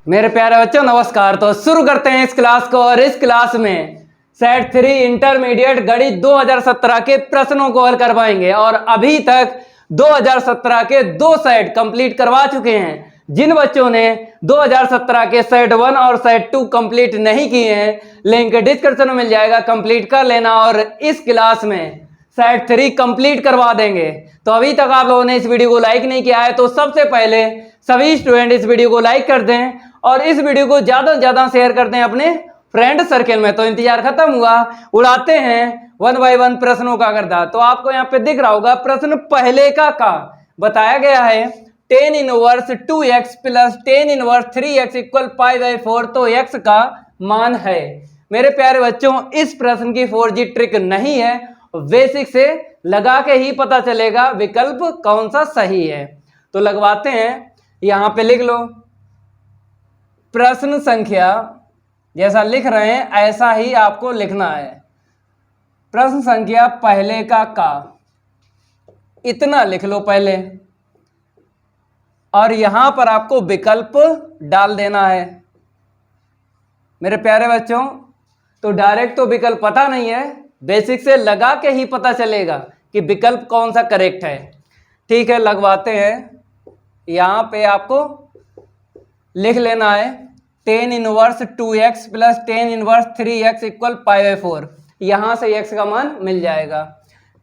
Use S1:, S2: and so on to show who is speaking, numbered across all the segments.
S1: मेरे प्यारे बच्चों नमस्कार। तो शुरू करते हैं इस क्लास को। और इस क्लास में सेट 3 इंटरमीडिएट गणित 2017 के प्रश्नों को हल करवाएंगे। और अभी तक 2017 के 2 सेट कंप्लीट करवा चुके हैं। जिन बच्चों ने 2017 के सेट 1 और सेट 2 कंप्लीट नहीं किए हैं, लिंक डिस्क्रिप्शन में मिल जाएगा, कंप्लीट कर लेना। और इस क्लास में सेट 3 कंप्लीट करवा देंगे। तो अभी तक आप लोगों ने इस वीडियो को लाइक नहीं किया है तो सबसे पहले सभी स्टूडेंट इस वीडियो को लाइक कर दें और इस वीडियो को ज्यादा से ज्यादा शेयर कर दें अपने फ्रेंड सर्कल में। तो इंतजार खत्म हुआ, उड़ाते हैं 1 बाय 1 प्रश्नों का गर्दा। तो आपको यहाँ पे दिख रहा होगा प्रश्न पहले का बताया गया है tan inverse 2x plus tan inverse 3x equal π/4। तो x का मान है। मेरे प्यारे बच्चों इस प्रश्न की 4G ट्रिक नहीं है, बेसिक से लगा के ही पता चलेगा विकल्प कौन सा सही है। तो लगवाते हैं, यहां पे लिख लो प्रश्न संख्या, जैसा लिख रहे हैं ऐसा ही आपको लिखना है। प्रश्न संख्या पहले का इतना लिख लो पहले, और यहां पर आपको विकल्प डाल देना है। मेरे प्यारे बच्चों तो डायरेक्ट तो विकल्प पता नहीं है, बेसिक से लगा के ही पता चलेगा कि विकल्प कौन सा करेक्ट है। ठीक है, लगवाते हैं। यहां पे आपको लिख लेना है tan inverse 2x plus tan inverse 3x equal π/4। यहां से x का मान मिल जाएगा।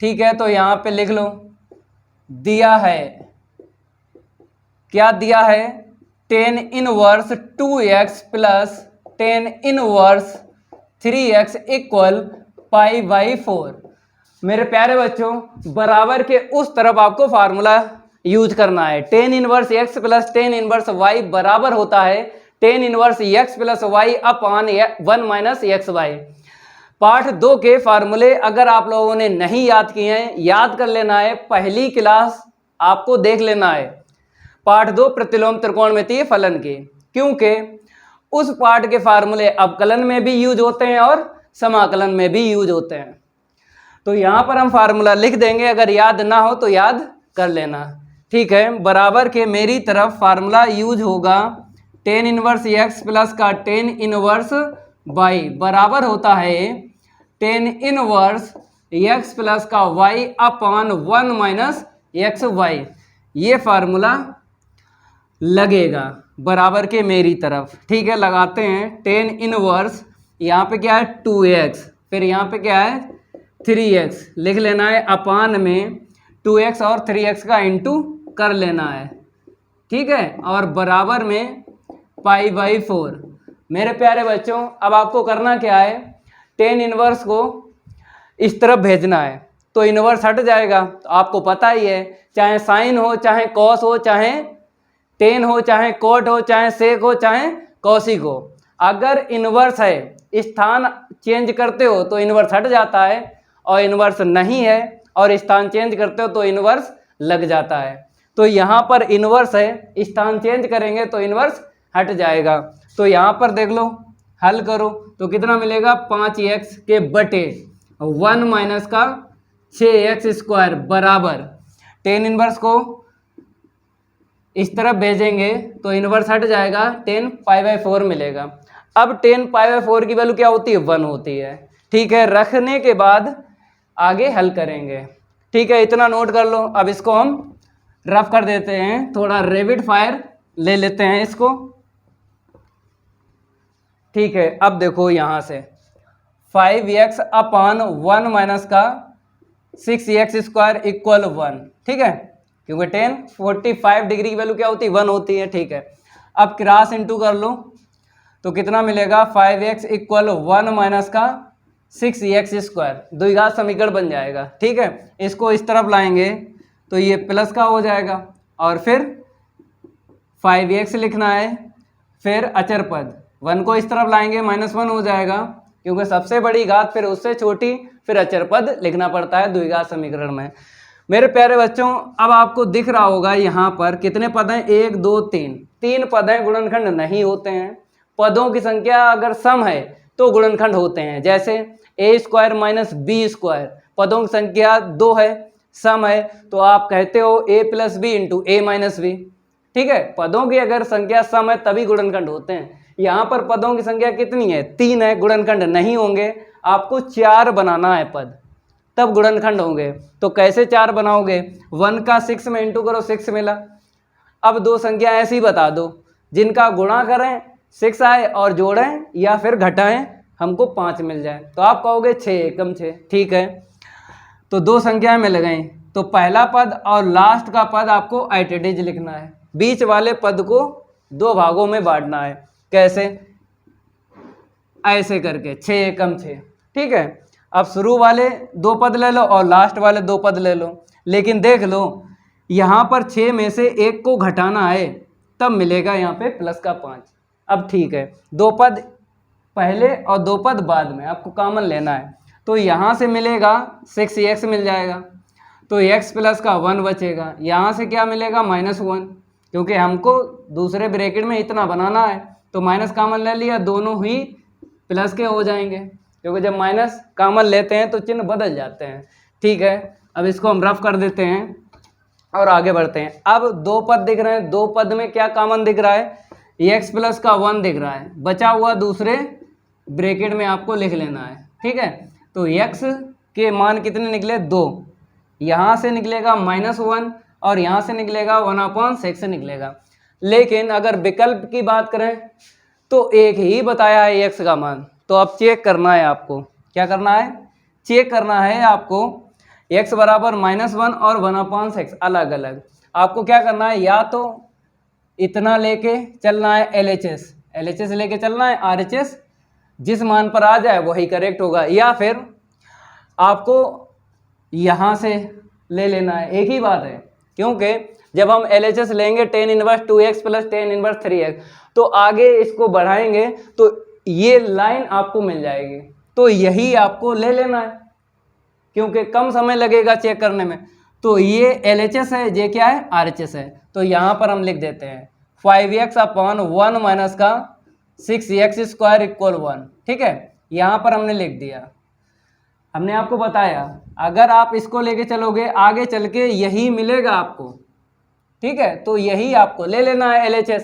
S1: ठीक है, तो यहां पे लिख लो, दिया है, क्या दिया है, tan inverse 2x plus tan inverse 3x equal π/4। मेरे प्यारे बच्चों बराबर के उस तरफ आपको फार्मूला यूज करना है। tan inverse x plus tan inverse y बराबर होता है tan inverse x plus y upon 1 minus xy। Part 2 के फार्मूले अगर आप लोगों ने नहीं याद किए हैं, याद कर लेना है। पहली क्लास आपको देख लेना है पार्ट 2 प्रतिलोम त्रिकोणमितीय फलन के, क्योंकि उस पार्ट के फार्मूले अवकलन में भी यूज होते हैं और समाकलन में भी यूज होते हैं। तो यहां पर हम फार्मूला लिख देंगे, अगर याद ना हो तो याद कर लेना। ठीक है, बराबर के मेरी तरफ फार्मूला यूज होगा tan इनवर्स x प्लस का tan इनवर्स y बराबर होता है tan इनवर्स x प्लस का y अपॉन 1 माइनस xy। ये फार्मूला लगेगा बराबर के मेरी तरफ। ठीक है, लगाते हैं tan इनवर्स, यहाँ पे क्या है 2x, फिर यहाँ पे क्या है 3x लिख लेना है, अपान में 2x और 3x का इंटू कर लेना है। ठीक है, और बराबर में π/4। मेरे प्यारे बच्चों अब आपको करना क्या है, tan इनवर्स को इस तरफ भेजना है तो इनवर्स हट जाएगा। तो आपको पता ही है, चाहे साइन हो, चाहे कॉस हो, चाहे टेन हो, चाहे कोट हो, चाहे सेक हो, चाहे कौशिक हो, अगर इनवर्स है स्थान चेंज करते हो तो इनवर्स हट जाता है, और इनवर्स नहीं है और स्थान चेंज करते हो तो इनवर्स लग जाता है। तो यहाँ पर इनवर्स है, स्थान चेंज करेंगे तो इनवर्स हट जाएगा। तो यहाँ पर देख लो, हल करो तो कितना मिलेगा, 5x के बटे 1 माइनस का 6x स्क्वायर बराबर tan इनवर्स को इस तरफ भेजेंगे तो इनवर्स हट जाएगा, tan π/4 मिलेगा। अब tan π/4 की वैल्यू क्या होती है, 1 होती है। ठीक है, रखने के बाद आगे हल करेंगे। ठीक है, इतना नोट कर लो। अब इसको हम रफ कर देते हैं, थोड़ा रैपिड फायर ले लेते हैं इसको। ठीक है, अब देखो यहाँ से 5x अपॉन 1 माइनस का 6x स्क्वायर इक्वल 1। ठीक है, क्योंकि tan 45 डिग्री की वैल्यू क्या होती है, 1 होती है। ठीक है, अब क्रॉस इंटू कर लो तो कितना मिलेगा, 5x इक्वल 1 माइनस का 6x स्क्वायर, द्विघात समीकरण बन जाएगा। ठीक है, इसको इस तरफ लाएंगे तो ये प्लस का हो जाएगा, और फिर 5x लिखना है, फिर अचर पद 1 को इस तरफ लाएंगे -1 हो जाएगा, क्योंकि सबसे बड़ी घात फिर उससे छोटी, फिर अचर पद लिखना पड़ता है द्विघात समीकरण में। मेरे प्यारे बच्चों अब आपको दिख रहा होगा यहाँ पर कितने पद हैं, 1 2 3 पद हैं, गुणनखंड नहीं होते हैं। पदों की संख्या अगर सम है तो गुणनखंड होते हैं, जैसे a square minus B square, पदों की संख्या 2 है, सम है, तो आप कहते हो a plus B into A minus B. ठीक है, पदों की अगर संख्या सम है तभी गुणनखंड होते हैं। यहाँ पर पदों की संख्या कितनी है, 3 है, गुणनखंड नहीं होंगे। आपको 4 बनाना है पद, तब गुणनखंड होंगे। तो कैसे 4 बनाओगे, 1 का 6 में इंटू करो, 6 मिला। अब दो संख्या ऐसी बता दो जिनका गुणा करें 6 आए और जोड़ें या फिर घटाएं हमको 5 मिल जाए, तो आप कहोगे 6 एकम 6। ठीक है, तो दो संख्याएं मिल गई, तो पहला पद और लास्ट का पद आपको एट लिखना है। बीच वाले पद को 2 भागों में बांटना है। कैसे, ऐसे करके 6 एकम 6। ठीक है, अब शुरू वाले 2 पद ले लो और लास्ट वाले 2 पद ले लो, लेकिन देख लो यहाँ पर 6 में से 1 को घटाना है, तब मिलेगा यहाँ पे प्लस का 5। अब ठीक है, 2 पद पहले और 2 पद बाद में आपको कॉमन लेना है, तो यहाँ से मिलेगा 6x मिल जाएगा, तो x प्लस का 1 बचेगा। यहाँ से क्या मिलेगा, -1, क्योंकि हमको दूसरे ब्रैकेट में इतना बनाना है, तो माइनस कॉमन ले लिया, दोनों ही प्लस के हो जाएंगे, क्योंकि जब माइनस कॉमन लेते हैं तो चिन्ह बदल जाते हैं। ठीक है, अब इसको हम रफ कर देते हैं और आगे बढ़ते हैं। अब 2 पद दिख रहे हैं, 2 पद में क्या कॉमन दिख रहा है, x प्लस का 1 दिख रहा है, बचा हुआ दूसरे ब्रैकेट में आपको लिख लेना है। ठीक है, तो x के मान कितने निकले, 2, यहाँ से निकलेगा -1 और यहाँ से निकलेगा 1/6 निकलेगा। लेकिन अगर विकल्प की बात करें तो एक ही बताया है x का मान, तो अब चेक करना है आपको। क्या करना है, चेक करना है आपको x बराबर -1 और 1/6 अलग अलग। आपको क्या करना है, या तो इतना लेके चलना है LHS लेके चलना है, RHS जिस मान पर आ जाए वही करेक्ट होगा, या फिर आपको यहाँ से ले लेना है, एक ही बात है। क्योंकि जब हम LHS लेंगे tan inverse 2x plus tan inverse 3x, तो आगे इसको बढ़ाएंगे तो ये लाइन आपको मिल जाएगी, तो यही आपको ले लेना है क्योंकि कम समय लगेगा चेक करने में। तो ये LHS है, ये क्या है, RHS है। तो यहाँ पर हम लिख देते हैं 5x/1 माइनस का 6x स्क्वायर इक्वल 1। ठीक है, यहाँ पर हमने लिख दिया। हमने आपको बताया अगर आप इसको लेके चलोगे आगे चल के यही मिलेगा आपको। ठीक है, तो यही आपको ले लेना है LHS,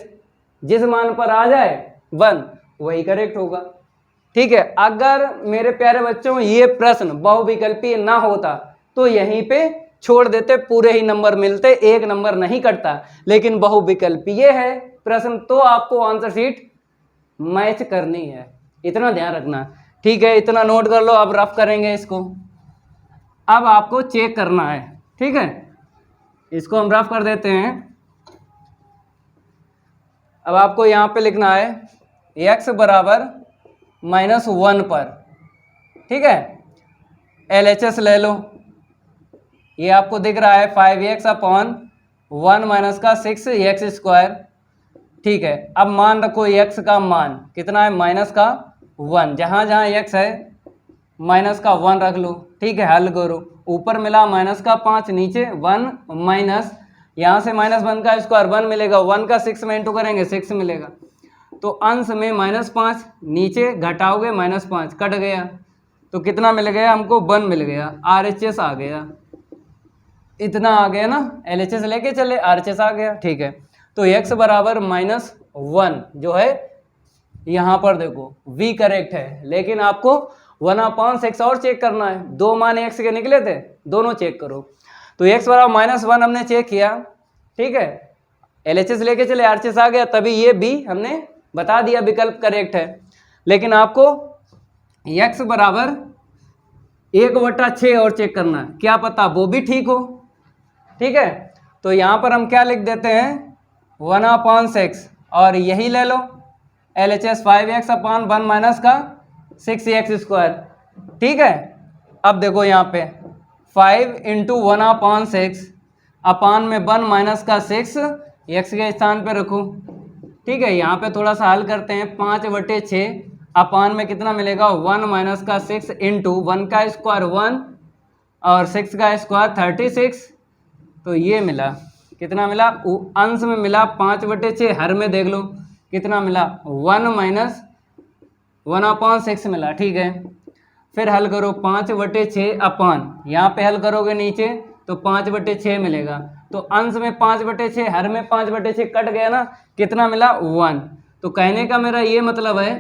S1: जिस मान पर आ जाए 1 वही करेक्ट होगा। ठीक है, अगर मेरे प्यारे बच्चों ये प्रश्न बहुविकल्पीय ना होता तो यहीं पे छोड़ देते, पूरे ही नंबर मिलते, 1 नंबर नहीं कटता। लेकिन बहुविकल्पीय है प्रश्न तो आपको आंसर शीट मैच करनी है, इतना ध्यान रखना। ठीक है, इतना नोट कर लो। अब रफ करेंगे इसको, अब आपको चेक करना है। ठीक है, इसको हम रफ कर देते हैं। अब आपको यहाँ पे लिखना है x बराबर -1 पर। ठीक है, LHS ले लो, ये आपको दिख रहा है 5x/1 माइनस का 6x स्क्वायर। ठीक है, अब मान रखो x का मान कितना है, -1। जहाँ जहाँ x है -1 रख लो। ठीक है, हल करो, ऊपर मिला -5, नीचे 1 माइनस, यहाँ से -1 का स्क्वायर 1 मिलेगा, 1 का 6 में इंटू करेंगे 6 मिलेगा, तो अंश में -5, नीचे घटाओगे -5 कट गया, तो कितना मिल गया हमको, 1 मिल गया। RHS आ गया, इतना आ गया ना, LHS लेके चले RHS आ गया। ठीक है, तो x बराबर -1 जो है यहाँ पर देखो v करेक्ट है, लेकिन आपको 1/6 और चेक करना है। 2 मान x के निकले थे, दोनों चेक करो। तो x बराबर -1 हमने चेक किया। ठीक है, LHS लेके चले RHS आ गया, तभी ये b हमने बता दिया विकल्प करेक्ट है। लेकिन आपको x बराबर 1/6 और चेक करना है, क्या पता वो भी ठीक हो। ठीक है, तो यहाँ पर हम क्या लिख देते हैं, 1/6 और यही ले लो LHS 5x/1 माइनस का 6x स्क्वायर। ठीक है, अब देखो यहाँ पे 5 × 1/6 अपान में 1 माइनस का 6 x के स्थान पे रखो। ठीक है, यहाँ पे थोड़ा सा हल करते हैं, 5/6 अपान में कितना मिलेगा, 1 माइनस का 6 इंटू 1 का स्क्वायर 1 और 6 का स्क्वायर 36, तो ये मिला, कितना मिला, अंश में मिला 5/6, हर में देख लो कितना मिला, 1 माइनस 1/6 मिला। ठीक है, फिर हल करो 5/6 अपान, यहाँ पे हल करोगे नीचे तो 5/6 मिलेगा। तो अंश में 5/6, हर में 5/6 कट गया ना, कितना मिला 1। तो कहने का मेरा ये मतलब है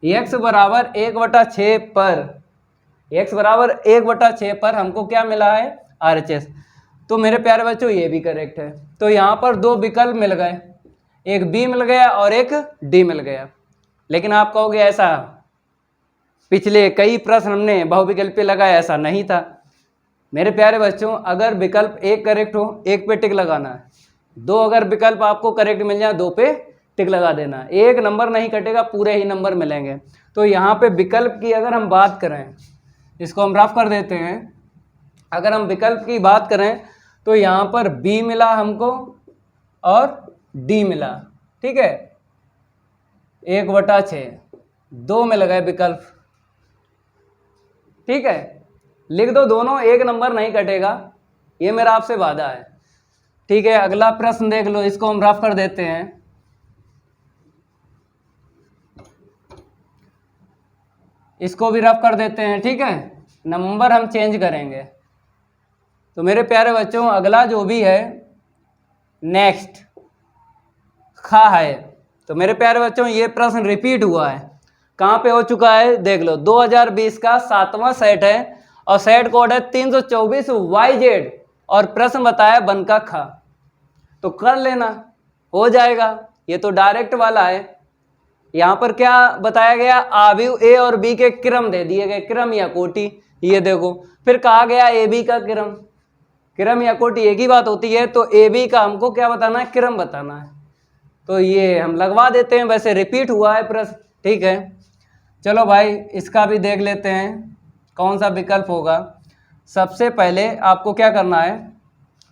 S1: x बराबर 1/6 पर, x बराबर 1/6 पर हमको क्या मिला है RHS। तो मेरे प्यारे बच्चों ये भी करेक्ट है। तो यहाँ पर दो विकल्प मिल गए, एक B मिल गया और एक D मिल गया। लेकिन आप कहोगे ऐसा पिछले कई प्रश्न हमने बहुविकल्पी लगाया, ऐसा नहीं था। मेरे प्यारे बच्चों अगर विकल्प एक करेक्ट हो एक पे टिक लगाना है, दो अगर विकल्प आपको करेक्ट मिल जाए दो पे टिक लगा देना, एक नंबर नहीं कटेगा पूरे ही नंबर मिलेंगे। तो यहाँ पे विकल्प की अगर हम बात करें, इसको हम रफ कर देते हैं, अगर हम विकल्प की बात करें तो यहाँ पर B मिला हमको और D मिला, ठीक है, 1/6 दो मिल गए विकल्प, ठीक है, लिख दो दोनों, एक नंबर नहीं कटेगा, ये मेरा आपसे वादा है, ठीक है। अगला प्रश्न देख लो, इसको हम रफ कर देते हैं। इसको भी रफ कर देते हैं, ठीक है, नंबर हम चेंज करेंगे। तो मेरे प्यारे बच्चों अगला जो भी है नेक्स्ट खा है। तो मेरे प्यारे बच्चों ये प्रश्न रिपीट हुआ है, कहाँ पे हो चुका है देख लो, 2020 का 7वां सेट है और सेट कोड है 324 YZ और प्रश्न बताया बन का खा। तो कर लेना, हो जाएगा, ये तो डायरेक्ट वाला है। यहाँ पर क्या बताया गया, आव्यूह ए और बी के क्रम दे दिए गए, क्रम या कोटि, ये देखो। फिर कहा गया ए बी का क्रम, क्रम या कोटि एक ही बात होती है, तो ए बी का हमको क्या बताना है, क्रम बताना है। तो ये हम लगवा देते हैं, वैसे रिपीट हुआ है प्रश्न, ठीक है। चलो भाई इसका भी देख लेते हैं कौन सा विकल्प होगा। सबसे पहले आपको क्या करना है,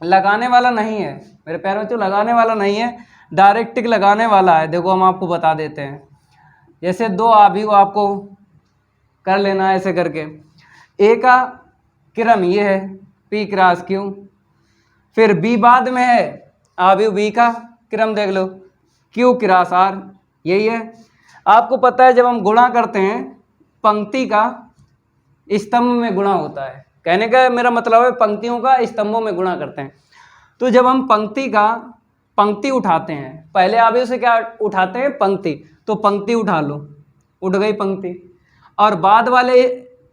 S1: लगाने वाला नहीं है मेरे प्यारे बच्चों, लगाने वाला नहीं है, डायरेक्ट टिक लगाने वाला है। देखो हम आपको बता देते हैं, जैसे दो आव्यूह आपको कर लेना है ऐसे करके, ए का क्रम ये है P क्रॉस Q, फिर B बाद में है आव्यूह B का क्रम देख लो Q क्रॉस R, यही है। आपको पता है जब हम गुणा करते हैं पंक्ति का स्तंभ में गुणा होता है, कहने का मेरा मतलब है पंक्तियों का स्तंभों में गुणा करते हैं। तो जब हम पंक्ति उठाते हैं, पहले आव्यूह से क्या उठाते हैं पंक्ति, तो पंक्ति उठा लो, उठ गई पंक्ति, और बाद वाले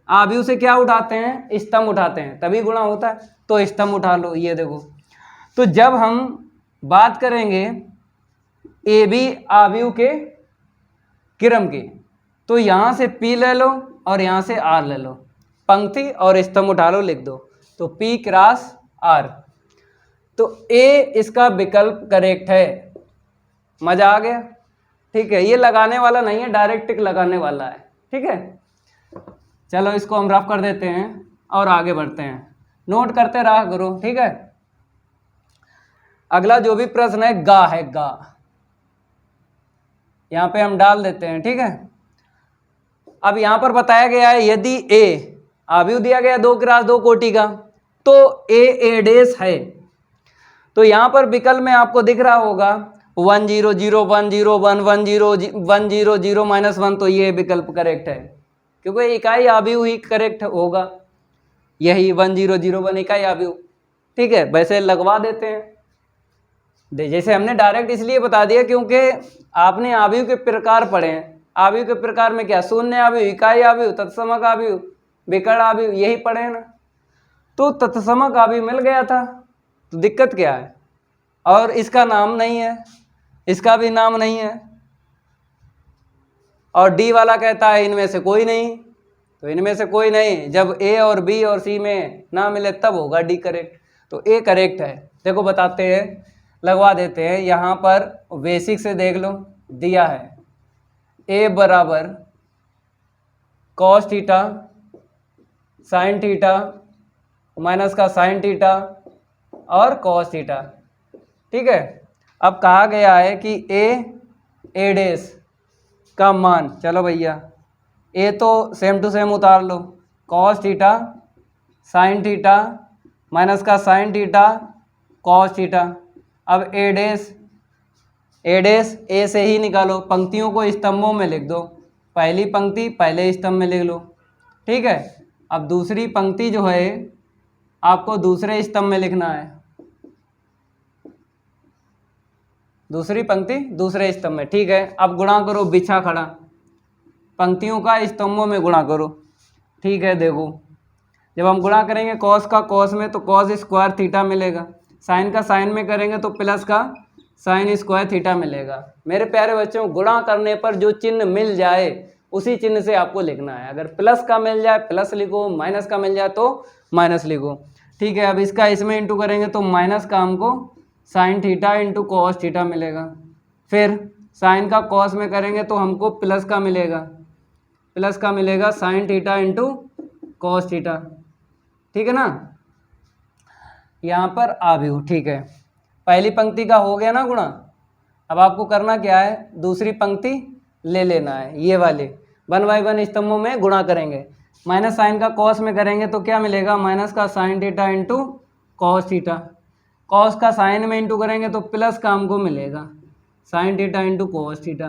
S1: आव्यूह से क्या उठाते हैं, स्तंभ उठाते हैं, तभी गुणा होता है, तो स्तंभ उठा लो, ये देखो। तो जब हम बात करेंगे ए बी आव्यूह के क्रम की, तो यहाँ से P ले लो और यहाँ से R ले लो, पंक्ति और स्तंभ उठा लो, लिख दो, तो P क्रॉस R। तो A इसका विकल्प करेक्ट है, मजा आ गया, ठीक है। ये लगाने वाला नहीं है, डायरेक्ट टिक लगाने वाला है, ठीक है। चलो इसको हम रफ कर देते हैं और आगे बढ़ते हैं, नोट करते रहा करो, ठीक है। अगला जो भी प्रश्न है गा है, गा यहाँ पे हम डाल देते हैं, ठीक है। अब यहाँ पर बताया गया है यदि A आव्यूह दिया गया 2 क्रॉस 2 कोटि का, तो A डैश है। तो यहाँ पर विकल्प में आपको दिख रहा होगा 1 0 0 1 0 1 1 0 1 0 0 -1, तो ये विकल्प करेक्ट है, क्योंकि इकाई आव्यूह ही करेक्ट होगा, यही 1 0 0 1 इकाई आव्यूह, ठीक है। वैसे लगवा देते हैं, जैसे हमने डायरेक्ट इसलिए बता दिया क्योंकि आपने आव्यूह के प्रकार पढ़े हैं। आव्यूह के प्रकार में क्या, शून्य आव्यूह, इकाई आव्यूह, तत्समक आव्यूह, विकर्ण आव्यूह, यही पढ़े हैं ना। तो तत्समक आव्यूह मिल गया था, तो दिक्कत क्या है, और इसका नाम नहीं है, इसका भी नाम नहीं है, और डी वाला कहता है इनमें से कोई नहीं, तो इनमें से कोई नहीं, जब ए और बी और सी में ना मिले तब होगा डी करेक्ट, तो ए करेक्ट है। देखो बताते हैं, लगवा देते हैं, यहाँ पर बेसिक से देख लो, दिया है ए बराबर cos theta sine theta minus का साइन थीटा और कॉस थीटा, ठीक है। अब कहा गया है कि ए डैश का मान, चलो भैया ए तो सेम टू सेम उतार लो, cos theta sine theta minus का साइन थीटा कॉस थीटा। अब ए डैश ए से ही निकालो, पंक्तियों को स्तंभों में लिख दो, पहली पंक्ति पहले स्तंभ में लिख लो, ठीक है। अब दूसरी पंक्ति जो है आपको दूसरे स्तंभ में लिखना है, दूसरी पंक्ति दूसरे स्तंभ में। ठीक है, अब गुणा करो बिछा खड़ा, पंक्तियों का स्तंभों में गुणा करो। ठीक है, देखो जब हम गुणा करेंगे कॉस का कॉस में तो कॉस स्क्वायर थीटा मिलेगा, साइन का साइन में करेंगे तो प्लस का साइन स्क्वायर थीटा मिलेगा। मेरे प्यारे बच्चों, गुणा करने पर जो चिन्ह मिल जाए उसी चिन्ह से आपको लिखना है। अगर प्लस का मिल जाए प्लस लिखो, माइनस का मिल जाए तो माइनस लिखो। ठीक है, अब इसका इसमें इंटू करेंगे तो माइनस का हमको sine theta into cos theta मिलेगा। फिर साइन का कॉस में करेंगे तो हमको प्लस का मिलेगा sine theta into cos theta. ठीक है ना, यहाँ पर आ भी हो। ठीक है, पहली पंक्ति का हो गया ना गुणा। अब आपको करना क्या है, दूसरी पंक्ति ले लेना है, ये वाले 1 बाई 1 स्तंभों में गुणा करेंगे। माइनस साइन का कॉस में करेंगे तो क्या मिलेगा, माइनस का sine theta into cos theta. Cos का साइन में इंटू करेंगे तो प्लस का हमको मिलेगा sine theta into cos theta.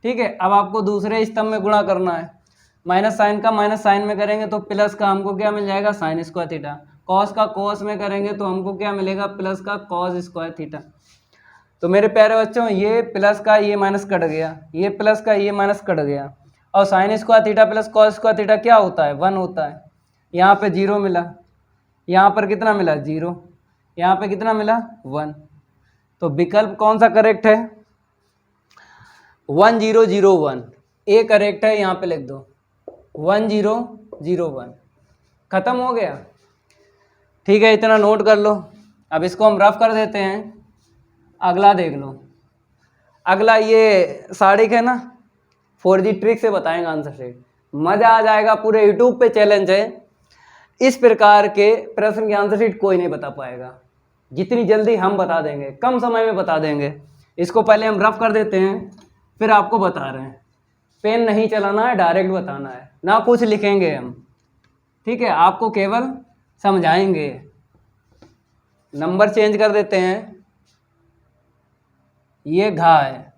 S1: ठीक है, अब आपको दूसरे स्तंभ में गुणा करना है। माइनस साइन का माइनस साइन में करेंगे तो प्लस का हमको क्या मिल जाएगा, साइन स्क्वायर थीटा। कॉस का कॉस में करेंगे तो हमको क्या मिलेगा, प्लस का कॉस स्क्वायर थीटा। तो मेरे प्यारे बच्चों, ये प्लस का ये माइनस कट गया, ये प्लस का ये माइनस कट गया, और sine square theta plus cos square theta क्या होता है, 1 होता है। यहाँ पे 0 मिला, यहाँ पर कितना मिला 0, यहाँ पे कितना मिला 1। तो विकल्प कौन सा करेक्ट है, 1001, ए करेक्ट है। यहाँ पे लिख दो 1001, खत्म हो गया। ठीक है, इतना नोट कर लो। अब इसको हम रफ कर देते हैं। अगला देख लो, अगला ये सारिक है ना, 4G ट्रिक से बताएंगे आंसर शीट, मज़ा आ जाएगा। पूरे यूट्यूब पे चैलेंज है, इस प्रकार के प्रश्न की आंसर शीट कोई नहीं बता पाएगा। जितनी जल्दी हम बता देंगे, कम समय में बता देंगे। इसको पहले हम रफ कर देते हैं, फिर आपको बता रहे हैं। पेन नहीं चलाना है, डायरेक्ट बताना है, ना कुछ लिखेंगे हम। ठीक है, आपको केवल समझाएंगे। नंबर चेंज कर देते हैं। ये घा है।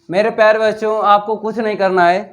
S1: मेरे प्यारे बच्चों, आपको कुछ नहीं करना है,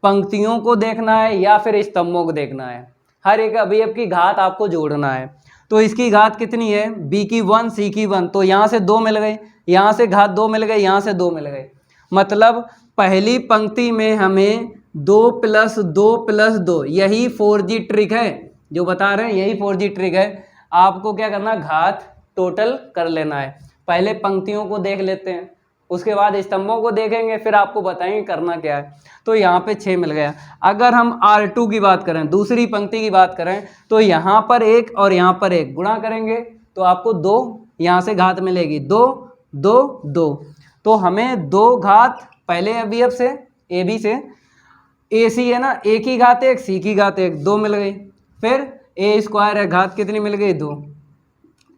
S1: पंक्तियों को देखना है या फिर स्तंभों को देखना है। हर एक अवयव की घात आपको जोड़ना है। तो इसकी घात कितनी है, b की 1 c की 1, तो यहाँ से 2 मिल गई, यहाँ से घात 2 मिल गई, यहाँ से 2 मिल गई। मतलब पहली पंक्ति में हमें 2 + 2 + 2, यही 4G ट्रिक है जो बता रहे हैं, यही 4G ट्रिक है। आपको क्या करना, घात टोटल कर लेना है। पहले पंक्तियों को देख लेते हैं, उसके बाद स्तंभों को देखेंगे, फिर आपको बताएंगे करना क्या है। तो यहाँ पे 6 मिल गया। अगर हम R2 की बात करें, दूसरी पंक्ति की बात करें, तो यहाँ पर 1 और यहाँ पर 1 गुणा करेंगे तो आपको 2 यहाँ से घात मिलेगी, 2 2 2। तो हमें 2 घात पहले अवयव से AB से, AC है ना, A की घात 1 C की घात 1, 2 मिल गई। फिर A² है, घात कितनी मिल गई 2,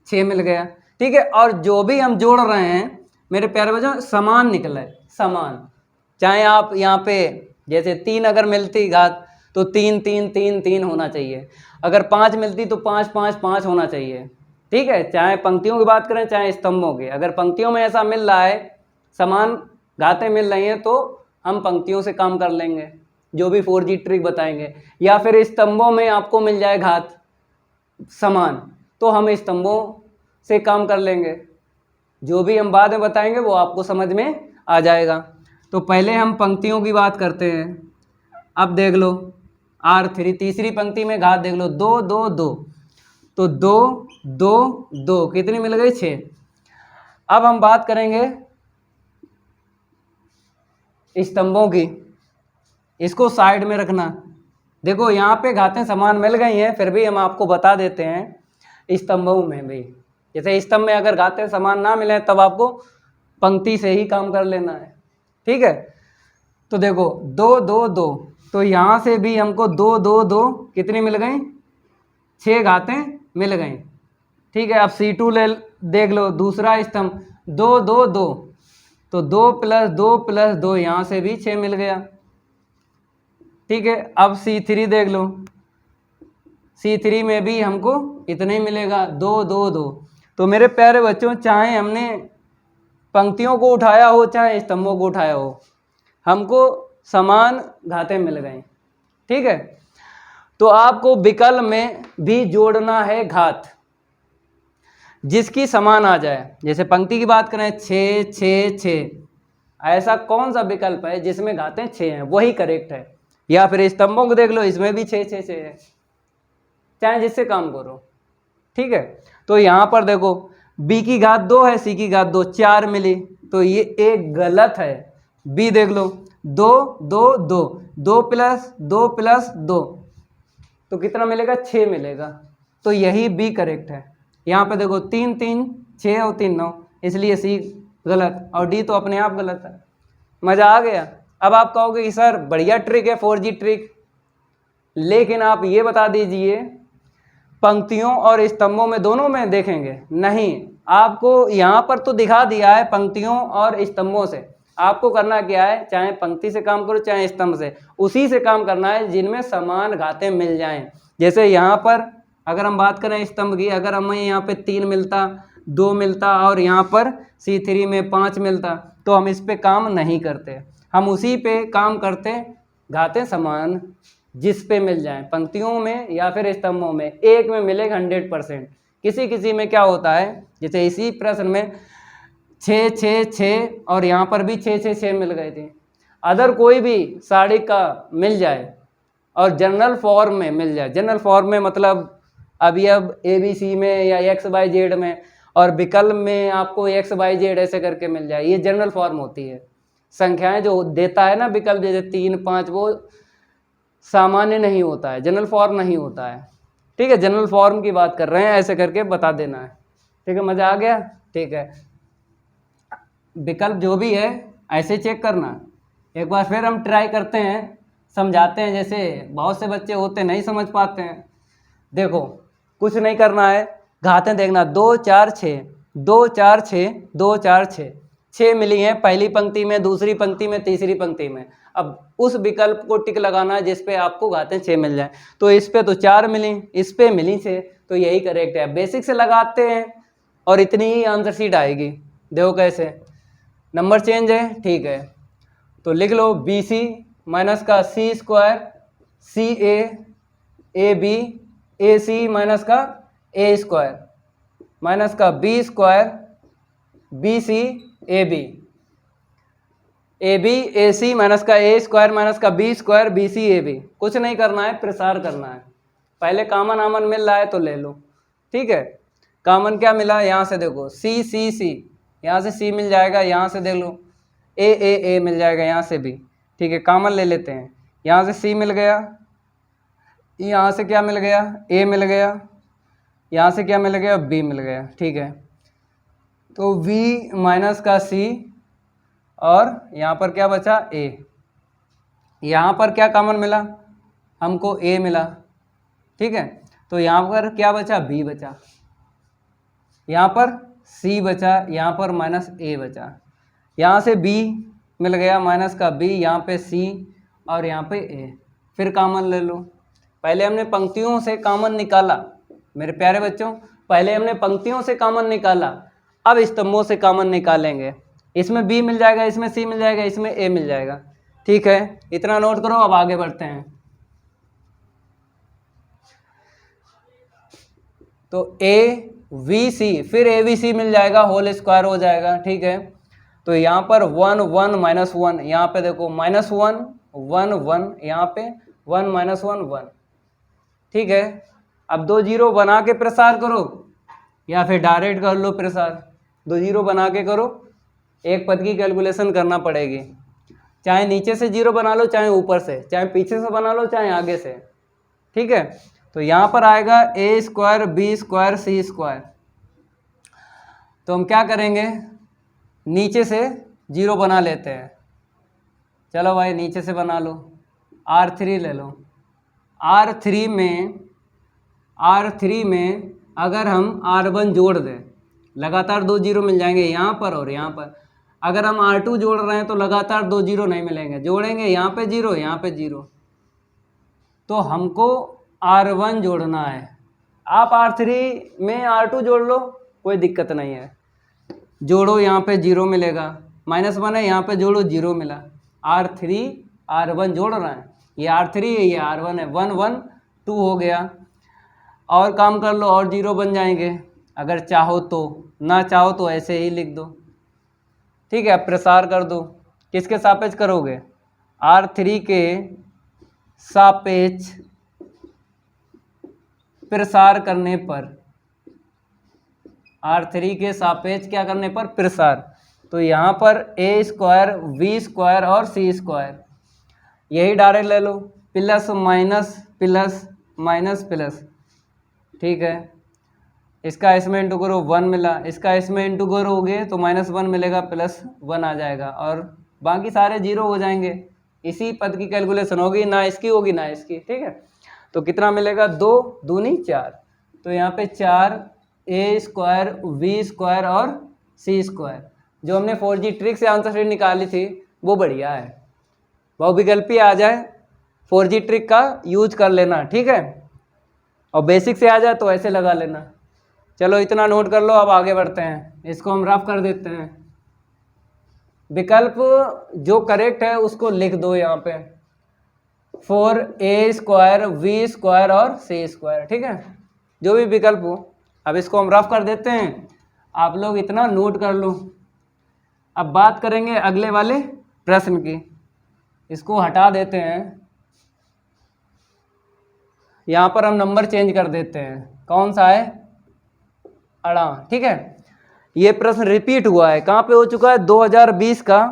S1: 6 मिल गया। ठीक है, और जो भी हम जोड़ रहे हैं मेरे प्यारे बच्चों, समान निकला है, समान। चाहे आप यहाँ पे जैसे 3 अगर मिलती घात तो 3 3 3 3 होना चाहिए, अगर 5 मिलती तो 5 5 5 होना चाहिए। ठीक है, चाहे पंक्तियों की बात करें चाहे स्तंभों की, अगर पंक्तियों में ऐसा मिल रहा है, समान घातें मिल रही हैं, तो हम पंक्तियों से काम कर लेंगे, जो भी 4G ट्रिक बताएंगे। या फिर स्तंभों में आपको मिल जाए घात समान, तो हम स्तंभों से काम कर लेंगे। जो भी हम बाद में बताएंगे वो आपको समझ में आ जाएगा। तो पहले हम पंक्तियों की बात करते हैं। अब देख लो R3, तीसरी पंक्ति में घात देख लो, 2 2 2, तो 2 2 2 कितनी मिल गई, 6। अब हम बात करेंगे स्तंभों की, इसको साइड में रखना। देखो यहाँ पे घातें समान मिल गई हैं, फिर भी हम आपको बता देते हैं स्तंभों में भी। जैसे स्तंभ में अगर घातें समान ना मिले तब आपको पंक्ति से ही काम कर लेना है। ठीक है, तो देखो 2 2 2, तो यहाँ से भी हमको 2 2 2 कितनी मिल गई, 6 घातें मिल गई। ठीक है, अब C2 देख लो, दूसरा स्तंभ 2 2 2, तो 2 + 2 + 2, यहाँ से भी 6 मिल गया। ठीक है, अब C3 देख लो, C3 में भी हमको इतना ही मिलेगा, 2 2 2। तो मेरे प्यारे बच्चों, चाहे हमने पंक्तियों को उठाया हो चाहे स्तंभों को उठाया हो, हमको समान घातें मिल गई। ठीक है, तो आपको विकल्प में भी जोड़ना है घात जिसकी समान आ जाए। जैसे पंक्ति की बात करें 6 6 6, ऐसा कौन सा विकल्प है जिसमें घातें 6 हैं, वही करेक्ट है। या फिर स्तंभों को देख लो, इसमें भी 6 6 6 है, चाहे जिससे काम करो, ठीक है। तो यहाँ पर देखो b की घात 2 है, c की घात 2, 4 मिली, तो ये एक गलत है। b देख लो 2 2 2, 2 प्लस 2 प्लस 2, तो कितना मिलेगा? 6 मिलेगा, तो यही b करेक्ट है। यहाँ पे देखो 3 3 6 और 3 9, इसलिए c गलत और d तो अपने आप गलत है। मज़ा आ गया। अब आप कहोगे कि सर बढ़िया ट्रिक है 4G ट्रिक, लेकिन आप ये बता दीजिए पंक्तियों और स्तंभों में दोनों में देखेंगे? नहीं, आपको यहाँ पर तो दिखा दिया है पंक्तियों और स्तंभों से। आपको करना क्या है, चाहे पंक्ति से काम करो चाहे स्तंभ से, उसी से काम करना है जिनमें समान घातें मिल जाएं। जैसे यहाँ पर अगर हम बात करें स्तंभ की, अगर हमें यहाँ पे 3 मिलता, 2 मिलता और यहाँ पर C3 में 5 मिलता, तो हम इस पे काम नहीं करते, हम उसी पे काम करते घातें समान जिस पे मिल जाए, पंक्तियों में या फिर स्तंभों में। एक में मिलेगा 100%, किसी किसी में क्या होता है, जैसे इसी प्रश्न में 6 6 6 और यहाँ पर भी 6 6 6 मिल गए थे। अदर कोई भी साड़ी का मिल जाए और जनरल फॉर्म में मिल जाए, जनरल फॉर्म में मतलब अभी अब ABC में या XYZ में, और विकल्प में आपको XYZ ऐसे करके मिल जाए, ये जनरल फॉर्म होती है। संख्याएं जो देता है ना विकल्प, जैसे 3 5, वो सामान्य नहीं होता है, जनरल फॉर्म नहीं होता है, ठीक है। जनरल फॉर्म की बात कर रहे हैं, ऐसे करके बता देना है, ठीक है। मज़ा आ गया, ठीक है। विकल्प जो भी है ऐसे चेक करना। एक बार फिर हम ट्राई करते हैं, समझाते हैं, जैसे बहुत से बच्चे होते नहीं समझ पाते हैं। देखो कुछ नहीं करना है, घातें देखना, 2 4 6, 2 4 6, 2 4 6, 6 मिली हैं पहली पंक्ति में, दूसरी पंक्ति में, तीसरी पंक्ति में। अब उस विकल्प को टिक लगाना है जिस पे आपको घातें 6 मिल जाए। तो इस पे तो 4 मिली, इस पे मिली 6, तो यही करेक्ट है। बेसिक से लगाते हैं और इतनी ही आंसर शीट आएगी। देखो कैसे, नंबर चेंज है, ठीक है। तो लिख लो BC माइनस का C square CA AB AC minus का A स्क्वायर माइनस का B square BC AB AB AC minus का A स्क्वायर माइनस का B स्क्वायर BC AB। कुछ नहीं करना है, प्रसार करना है। पहले कॉमन आमन मिल रहा है तो ले लो, ठीक है। कॉमन क्या मिला, यहाँ से देखो C C C, यहाँ से C मिल जाएगा, यहाँ से देख लो A A A मिल जाएगा, यहाँ से भी, ठीक है। कॉमन ले लेते हैं, यहाँ से C मिल गया, यहाँ से क्या मिल गया, A मिल गया, यहाँ से क्या मिल गया, B मिल गया, ठीक है। तो V माइनस का C और यहाँ पर क्या बचा, A। यहाँ पर क्या कॉमन मिला हमको, A मिला, ठीक है। तो यहाँ पर क्या बचा, B बचा, यहाँ पर C बचा, यहाँ पर माइनस A बचा, यहाँ से B मिल गया माइनस का B, यहाँ पे C और यहाँ पे A। फिर कॉमन ले लो। पहले हमने पंक्तियों से कॉमन निकाला मेरे प्यारे बच्चों, पहले हमने पंक्तियों से कॉमन निकाला, अब स्तंभों से कॉमन निकालेंगे। इसमें B मिल जाएगा, इसमें C मिल जाएगा, इसमें A मिल जाएगा, ठीक है। इतना नोट करो, अब आगे बढ़ते हैं। तो AVC फिर ABC मिल जाएगा, होल स्क्वायर हो जाएगा, ठीक है। तो यहाँ पर 1 1 माइनस 1, यहाँ पे देखो माइनस 1 1 1, यहाँ पे 1 माइनस 1 1, ठीक है। अब 2 जीरो बना के प्रसार करो या फिर डायरेक्ट कर लो प्रसार। 2 जीरो बना के करो, एक पद की कैलकुलेशन करना पड़ेगी, चाहे नीचे से जीरो बना लो, चाहे ऊपर से, चाहे पीछे से बना लो, चाहे आगे से, ठीक है। तो यहाँ पर आएगा A square B square C square. तो हम क्या करेंगे, नीचे से जीरो बना लेते हैं। चलो भाई नीचे से बना लो, R3 ले लो। R3 में अगर हम R1 जोड़ दें, लगातार 2 जीरो मिल जाएंगे यहाँ पर और यहाँ पर। अगर हम R2 जोड़ रहे हैं तो लगातार 2 जीरो नहीं मिलेंगे, जोड़ेंगे यहाँ पे जीरो, यहाँ पे जीरो। तो हमको R1 जोड़ना है। आप R3 में R2 जोड़ लो, कोई दिक्कत नहीं है, जोड़ो, यहाँ पे जीरो मिलेगा, -1 है, यहाँ पे जोड़ो, जीरो मिला। R3 R1 जोड़ रहे हैं, ये R3 है, ये R1 है, 1 1 2 हो गया। और काम कर लो और 0 बन जाएंगे अगर चाहो तो, ना चाहो तो ऐसे ही लिख दो। ठीक है, अब प्रसार कर दो। किसके सापेक्ष करोगे? R3 के सापेक्ष प्रसार करने पर, R3 के सापेक्ष क्या करने पर? प्रसार। तो यहाँ पर a स्क्वायर, v स्क्वायर और c स्क्वायर, यही डायरेक्ट ले लो, plus minus plus minus plus. ठीक है, इसका इसमें इंटू करो 1 मिला, इसका इसमें इंटू करोगे तो -1 मिलेगा, +1 आ जाएगा और बाकी सारे 0 हो जाएंगे। इसी पद की कैलकुलेशन होगी, ना इसकी होगी ना इसकी। ठीक है, तो कितना मिलेगा? 2 दूनी 4। तो यहाँ पे 4 a स्क्वायर, v स्क्वायर और c स्क्वायर, जो हमने 4G ट्रिक से आंसर शीट निकाली थी वो बढ़िया है। बहुविकल्पी आ जाए 4G ट्रिक का यूज कर लेना। ठीक है, और बेसिक से आ जाए तो ऐसे लगा लेना। चलो इतना नोट कर लो, अब आगे बढ़ते हैं। इसको हम रफ कर देते हैं। विकल्प जो करेक्ट है उसको लिख दो यहाँ पे, 4a स्क्वायर, v स्क्वायर और c स्क्वायर। ठीक है, जो भी विकल्प हो। अब इसको हम रफ कर देते हैं, आप लोग इतना नोट कर लो। अब बात करेंगे अगले वाले प्रश्न की। इसको हटा देते हैं, यहाँ पर हम नंबर चेंज कर देते हैं। कौन सा है? 18। ठीक है, ये प्रश्न रिपीट हुआ है। कहाँ पे हो चुका है? 2020 का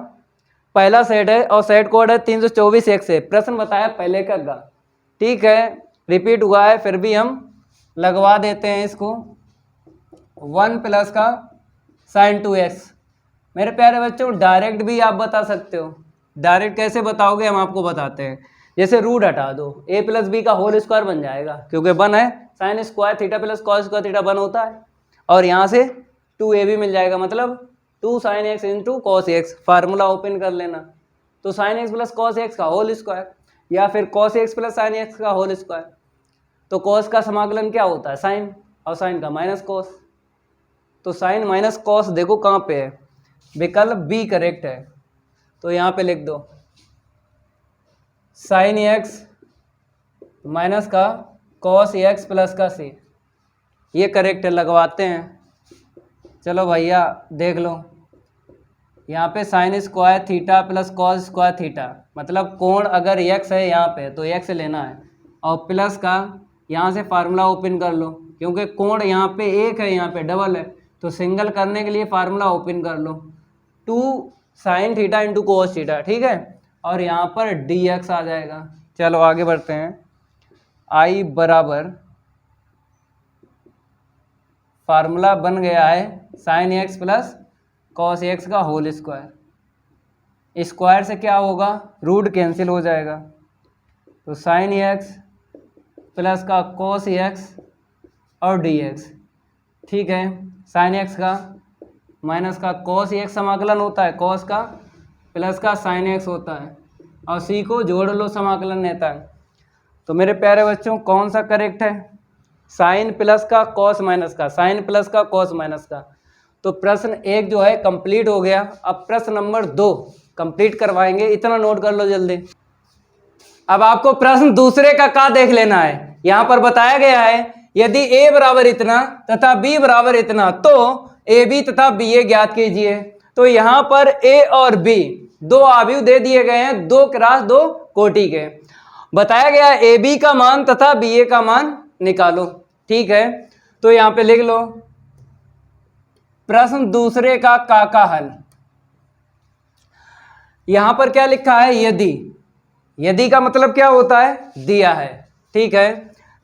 S1: पहला सेट है और सेट कोड है 324 से। प्रश्न बताया पहले का गा। ठीक है, रिपीट हुआ है, फिर भी हम लगवा देते हैं इसको। 1 प्लस का sin 2x। मेरे प्यारे बच्चों, डायरेक्ट भी आप बता सकते हो। डायरेक्ट कैसे बताओगे हम आपको बताते हैं। जैसे रूट हटा दो, a प्लस बी का होल स्क्वायर बन जाएगा, क्योंकि 1 है। Sine square theta plus cos square theta 1 होता है, और यहाँ से 2ab मिल जाएगा, मतलब 2 sin x into cos x. Formula open कर लेना, तो sin x plus cos x का होल स्क्वायर, या फिर cos x plus sine x का होल स्क्वायर। तो कॉस का समाकलन क्या होता है? साइन, और साइन का माइनस कॉस। तो साइन माइनस कॉस देखो कहाँ पे है, विकल्प बी करेक्ट है। तो यहाँ पे लिख दो साइन एक्स माइनस का कॉस एक्स प्लस का सी, ये करेक्ट है, लगवाते हैं। चलो भैया देख लो, यहाँ पे sine square theta plus cos square theta, मतलब कोण अगर एक्स है यहाँ पे तो एक्स लेना है, और प्लस का यहाँ से फार्मूला ओपन कर लो, क्योंकि कोण यहाँ पे एक है, यहाँ पे डबल है, तो सिंगल करने के लिए फार्मूला ओपन कर लो। 2 sine theta into cos theta. ठीक है, और यहाँ पर dx आ जाएगा। चलो आगे बढ़ते हैं। I बराबर फार्मूला बन गया है sine x plus cos x का होल स्क्वायर। स्क्वायर से क्या होगा? रूट कैंसिल हो जाएगा, तो साइन एक्स प्लस का कॉस एक्स और dx। ठीक है, साइन एक्स का माइनस का कॉस एक्स समाकलन होता है, कॉस का प्लस का साइन एक्स होता है, और सी को जोड़ लो समाकलन रहता है। तो मेरे प्यारे बच्चों कौन सा करेक्ट है? साइन प्लस का कॉस माइनस का, साइन प्लस का कॉस माइनस का। तो प्रश्न 1 जो है कंप्लीट हो गया। अब प्रश्न नंबर 2 कंप्लीट करवाएंगे, इतना नोट कर लो जल्दी। अब आपको प्रश्न दूसरे का देख लेना है। यहाँ पर बताया गया है यदि a बराबर इतना तथा b बराबर इतना तो ab तथा ba ज्ञात कीजिए। तो यहाँ पर a और b दो आव्यूह दे दिए गए हैं, 2 क्रॉस 2 कोटि के। बताया गया ab का मान तथा ba का मान निकालो। ठीक है, तो यहाँ पे लिख लो प्रश्न दूसरे का हल। यहाँ पर क्या लिखा है? यदि। यदि का मतलब क्या होता है? दिया है। ठीक है,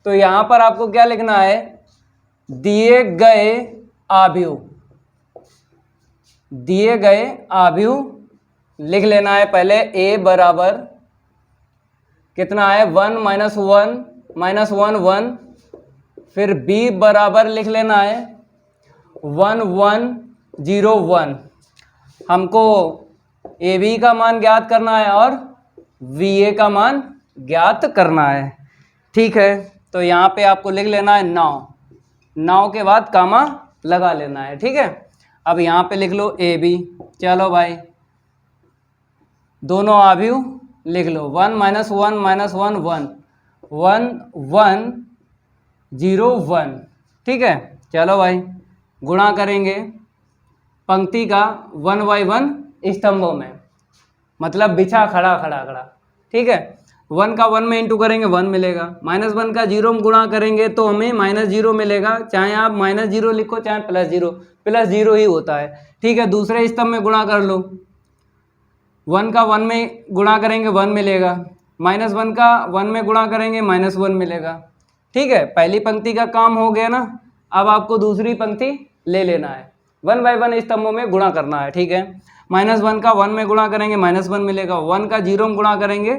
S1: तो यहाँ पर आपको क्या लिखना है? दिए गए आव्यूह, दिए गए आव्यूह लिख लेना है। पहले a बराबर कितना है? 1 माइनस 1 माइनस 1 1। फिर b बराबर लिख लेना है 1 1 0 1। हमको ab का मान ज्ञात करना है और va का मान ज्ञात करना है। ठीक है, तो यहाँ पे आपको लिख लेना है 9। 9 के बाद कामा लगा लेना है। ठीक है, अब यहाँ पे लिख लो ab। चलो भाई दोनों आव्यूह लिख लो, 1 माइनस 1 माइनस 1 1, 1 1 0 1। ठीक है, चलो भाई गुणा करेंगे पंक्ति का 1 बाई 1 स्तंभों में, मतलब बिछा खड़ा खड़ा खड़ा। ठीक है, 1 का 1 में इंटू करेंगे 1 मिलेगा, -1 का 0 में गुणा करेंगे तो हमें -0 मिलेगा, चाहे आप -0 लिखो चाहे +0 ही होता है। ठीक है, दूसरे स्तंभ में गुणा कर लो, 1 का 1 में गुणा करेंगे 1 मिलेगा, -1 का 1 में गुणा करेंगे -1 मिलेगा। ठीक है, पहली पंक्ति का काम हो गया ना, अब आपको दूसरी पंक्ति ले लेना है, 1 बाई 1 स्तंभों में गुणा करना है। ठीक है, -1 का 1 में गुणा करेंगे -1 मिलेगा, 1 का 0 में गुणा करेंगे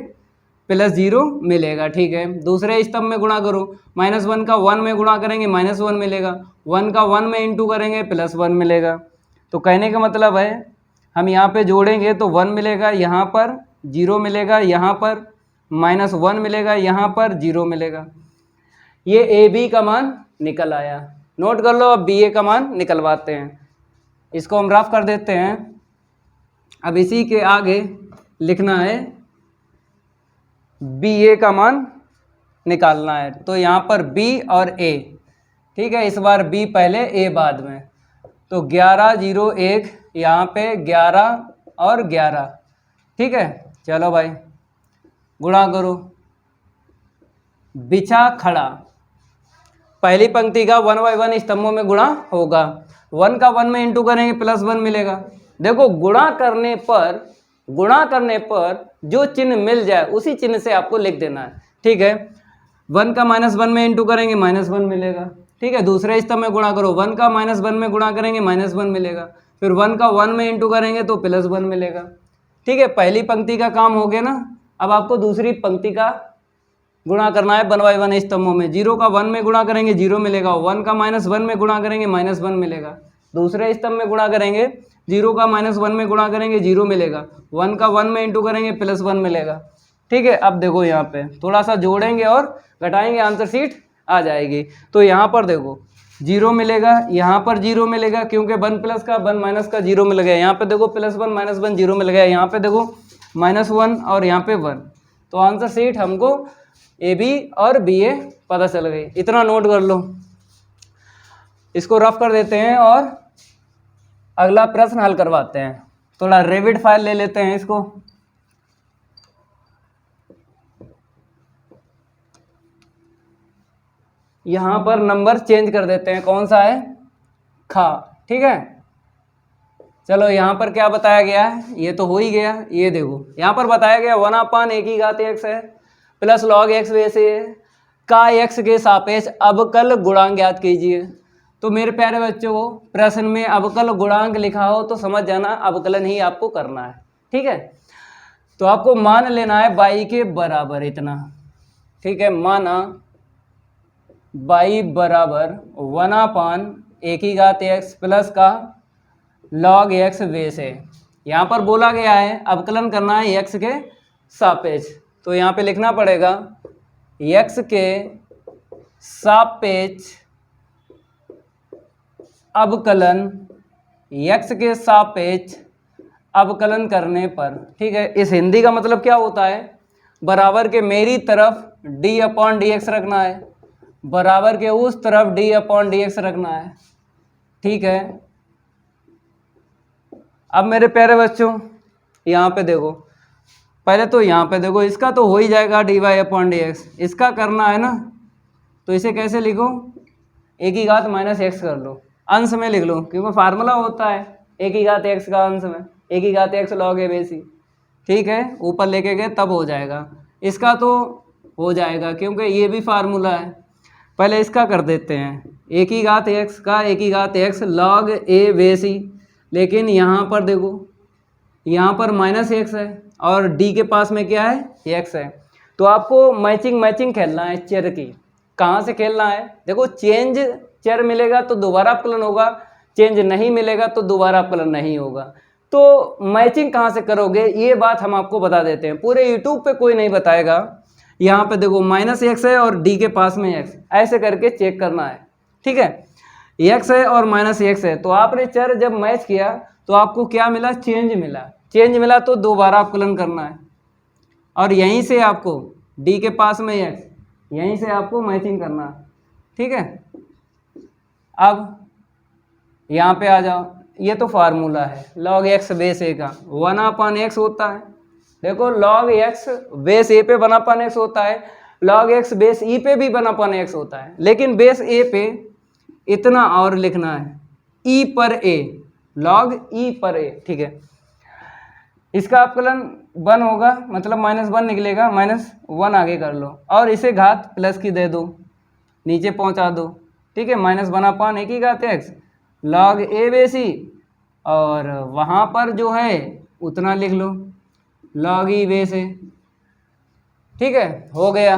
S1: +0 मिलेगा। ठीक है, दूसरे स्तंभ में गुणा करो, -1 का 1 में गुणा करेंगे -1 मिलेगा, 1 का 1 में इंटू करेंगे +1 मिलेगा। तो कहने का मतलब है हम यहाँ पे जोड़ेंगे तो 1 मिलेगा, यहाँ पर 0 मिलेगा, यहाँ पर -1 मिलेगा, यहाँ पर 0 मिलेगा। ये ए बी का मान निकल आया, नोट कर लो। अब बी ए का मान निकलवाते हैं, इसको हम रफ कर देते हैं। अब इसी के आगे लिखना है बी ए का मान निकालना है, तो यहाँ पर बी और ए। ठीक है, इस बार बी पहले ए बाद में, तो 11 0 1, यहाँ पे 11 और 11। ठीक है, चलो भाई गुणा करो, बिछा खड़ा, पहली पंक्ति का 1 बाई 1 स्तंभों में गुणा होगा, 1 का 1 में इंटू करेंगे +1 मिलेगा। देखो गुणा करने पर जो चिन्ह मिल जाए उसी चिन्ह से आपको लिख देना है। ठीक है, 1 का -1 में इंटू करेंगे -1 मिलेगा। ठीक है, दूसरे स्तंभ में गुणा करो, 1 का -1 में गुणा करेंगे -1 मिलेगा, फिर 1 का 1 में इंटू करेंगे तो +1 मिलेगा। ठीक है, पहली पंक्ति का काम हो गया ना, अब आपको दूसरी पंक्ति का गुणा करना है 1 बाई 1 स्तंभों में। 0 का 1 में गुणा करेंगे 0 मिलेगा, 1 का -1 में गुणा करेंगे -1 मिलेगा, दूसरे स्तंभ में गुणा करेंगे 0 का -1 में गुणा करेंगे 0 मिलेगा, 1 का 1 में इंटू करेंगे +1 मिलेगा। ठीक है, अब देखो यहाँ पे थोड़ा सा जोड़ेंगे और घटाएंगे, आंसर शीट आ जाएगी। तो यहाँ पर देखो 0 मिलेगा, यहाँ पर 0 मिलेगा, क्योंकि 1 प्लस का 1 माइनस का 0 मिल गया, यहाँ पे देखो +1 -1 0 मिल गया, यहाँ पे देखो -1 और यहाँ पे 1। तो आंसर शीट हमको ए बी और बी ए पता चल गई, इतना नोट कर लो। इसको रफ कर देते हैं और अगला प्रश्न हल करवाते हैं। थोड़ा रेविड फाइल ले लेते हैं इसको। यहाँ पर नंबर चेंज कर देते हैं, कौन सा है, खा। ठीक है, चलो यहाँ पर क्या बताया गया है, ये तो हो ही गया। ये देखो यहाँ पर बताया गया 1/1 है प्लस log x वैसे का x के सापेक्ष अवकल गुणांक ज्ञात कीजिए। तो मेरे प्यारे बच्चों, प्रश्न में अवकल गुणांक लिखा हो तो समझ जाना अवकलन ही आपको करना है। ठीक है, तो आपको मान लेना है y के बराबर इतना। ठीक है, माना y बराबर 1/1 प्लस का log x वैसे। यहाँ पर बोला गया है अवकलन करना है x के सापेक्ष, तो यहाँ पे लिखना पड़ेगा x के सापेक्ष अवकलन, x के सापेक्ष अवकलन करने पर। ठीक है, इस हिंदी का मतलब क्या होता है, बराबर के मेरी तरफ d/dx रखना है, बराबर के उस तरफ d/dx रखना है। ठीक है, अब मेरे प्यारे बच्चों यहाँ पे देखो, पहले तो यहाँ पे देखो, इसका तो हो ही जाएगा dy/dx, इसका करना है ना, तो इसे कैसे लिखो, (x कर लो, अंश में लिख लो, क्योंकि फार्मूला होता है (x) का अंश में (x log a बेसी। ठीक है, ऊपर लेके गए तब हो जाएगा, इसका तो हो जाएगा क्योंकि ये भी फार्मूला है। पहले इसका कर देते हैं (x का (x log a बेसी), लेकिन यहाँ पर देखो, यहाँ पर -x है और d के पास में क्या है, x है। तो आपको मैचिंग खेलना है चर की। कहाँ से खेलना है, देखो चेंज चर मिलेगा तो दोबारा अपकलन होगा, चेंज नहीं मिलेगा तो दोबारा अपकलन नहीं होगा। तो मैचिंग कहाँ से करोगे, ये बात हम आपको बता देते हैं, पूरे यूट्यूब पे कोई नहीं बताएगा। यहाँ पे देखो -x है और d के पास में x, ऐसे करके चेक करना है। ठीक है, x है और -x है, तो आपने चर जब मैच किया तो आपको क्या मिला, चेंज मिला तो दोबारा अपकलन करना है, और यहीं से आपको d के पास में x यहीं से आपको मैचिंग करना, ठीक है। अब यहाँ पे आ जाओ, ये तो फार्मूला है log x बेस ए का 1/x होता है। देखो log x बेस ए पे 1/x होता है, log x बेस ई पे भी 1/x होता है, लेकिन बेस ए पे इतना और लिखना है ई पर ए, log ई पर ए, ठीक है। इसका अपकलन 1 होगा, मतलब -1 निकलेगा, -1 आगे कर लो और इसे घात प्लस की दे दो, नीचे पहुंचा दो, ठीक है। -1/a की घात x log a बेस ई, और वहाँ पर जो है उतना लिख लो log ई बेस ए, ठीक है। हो गया,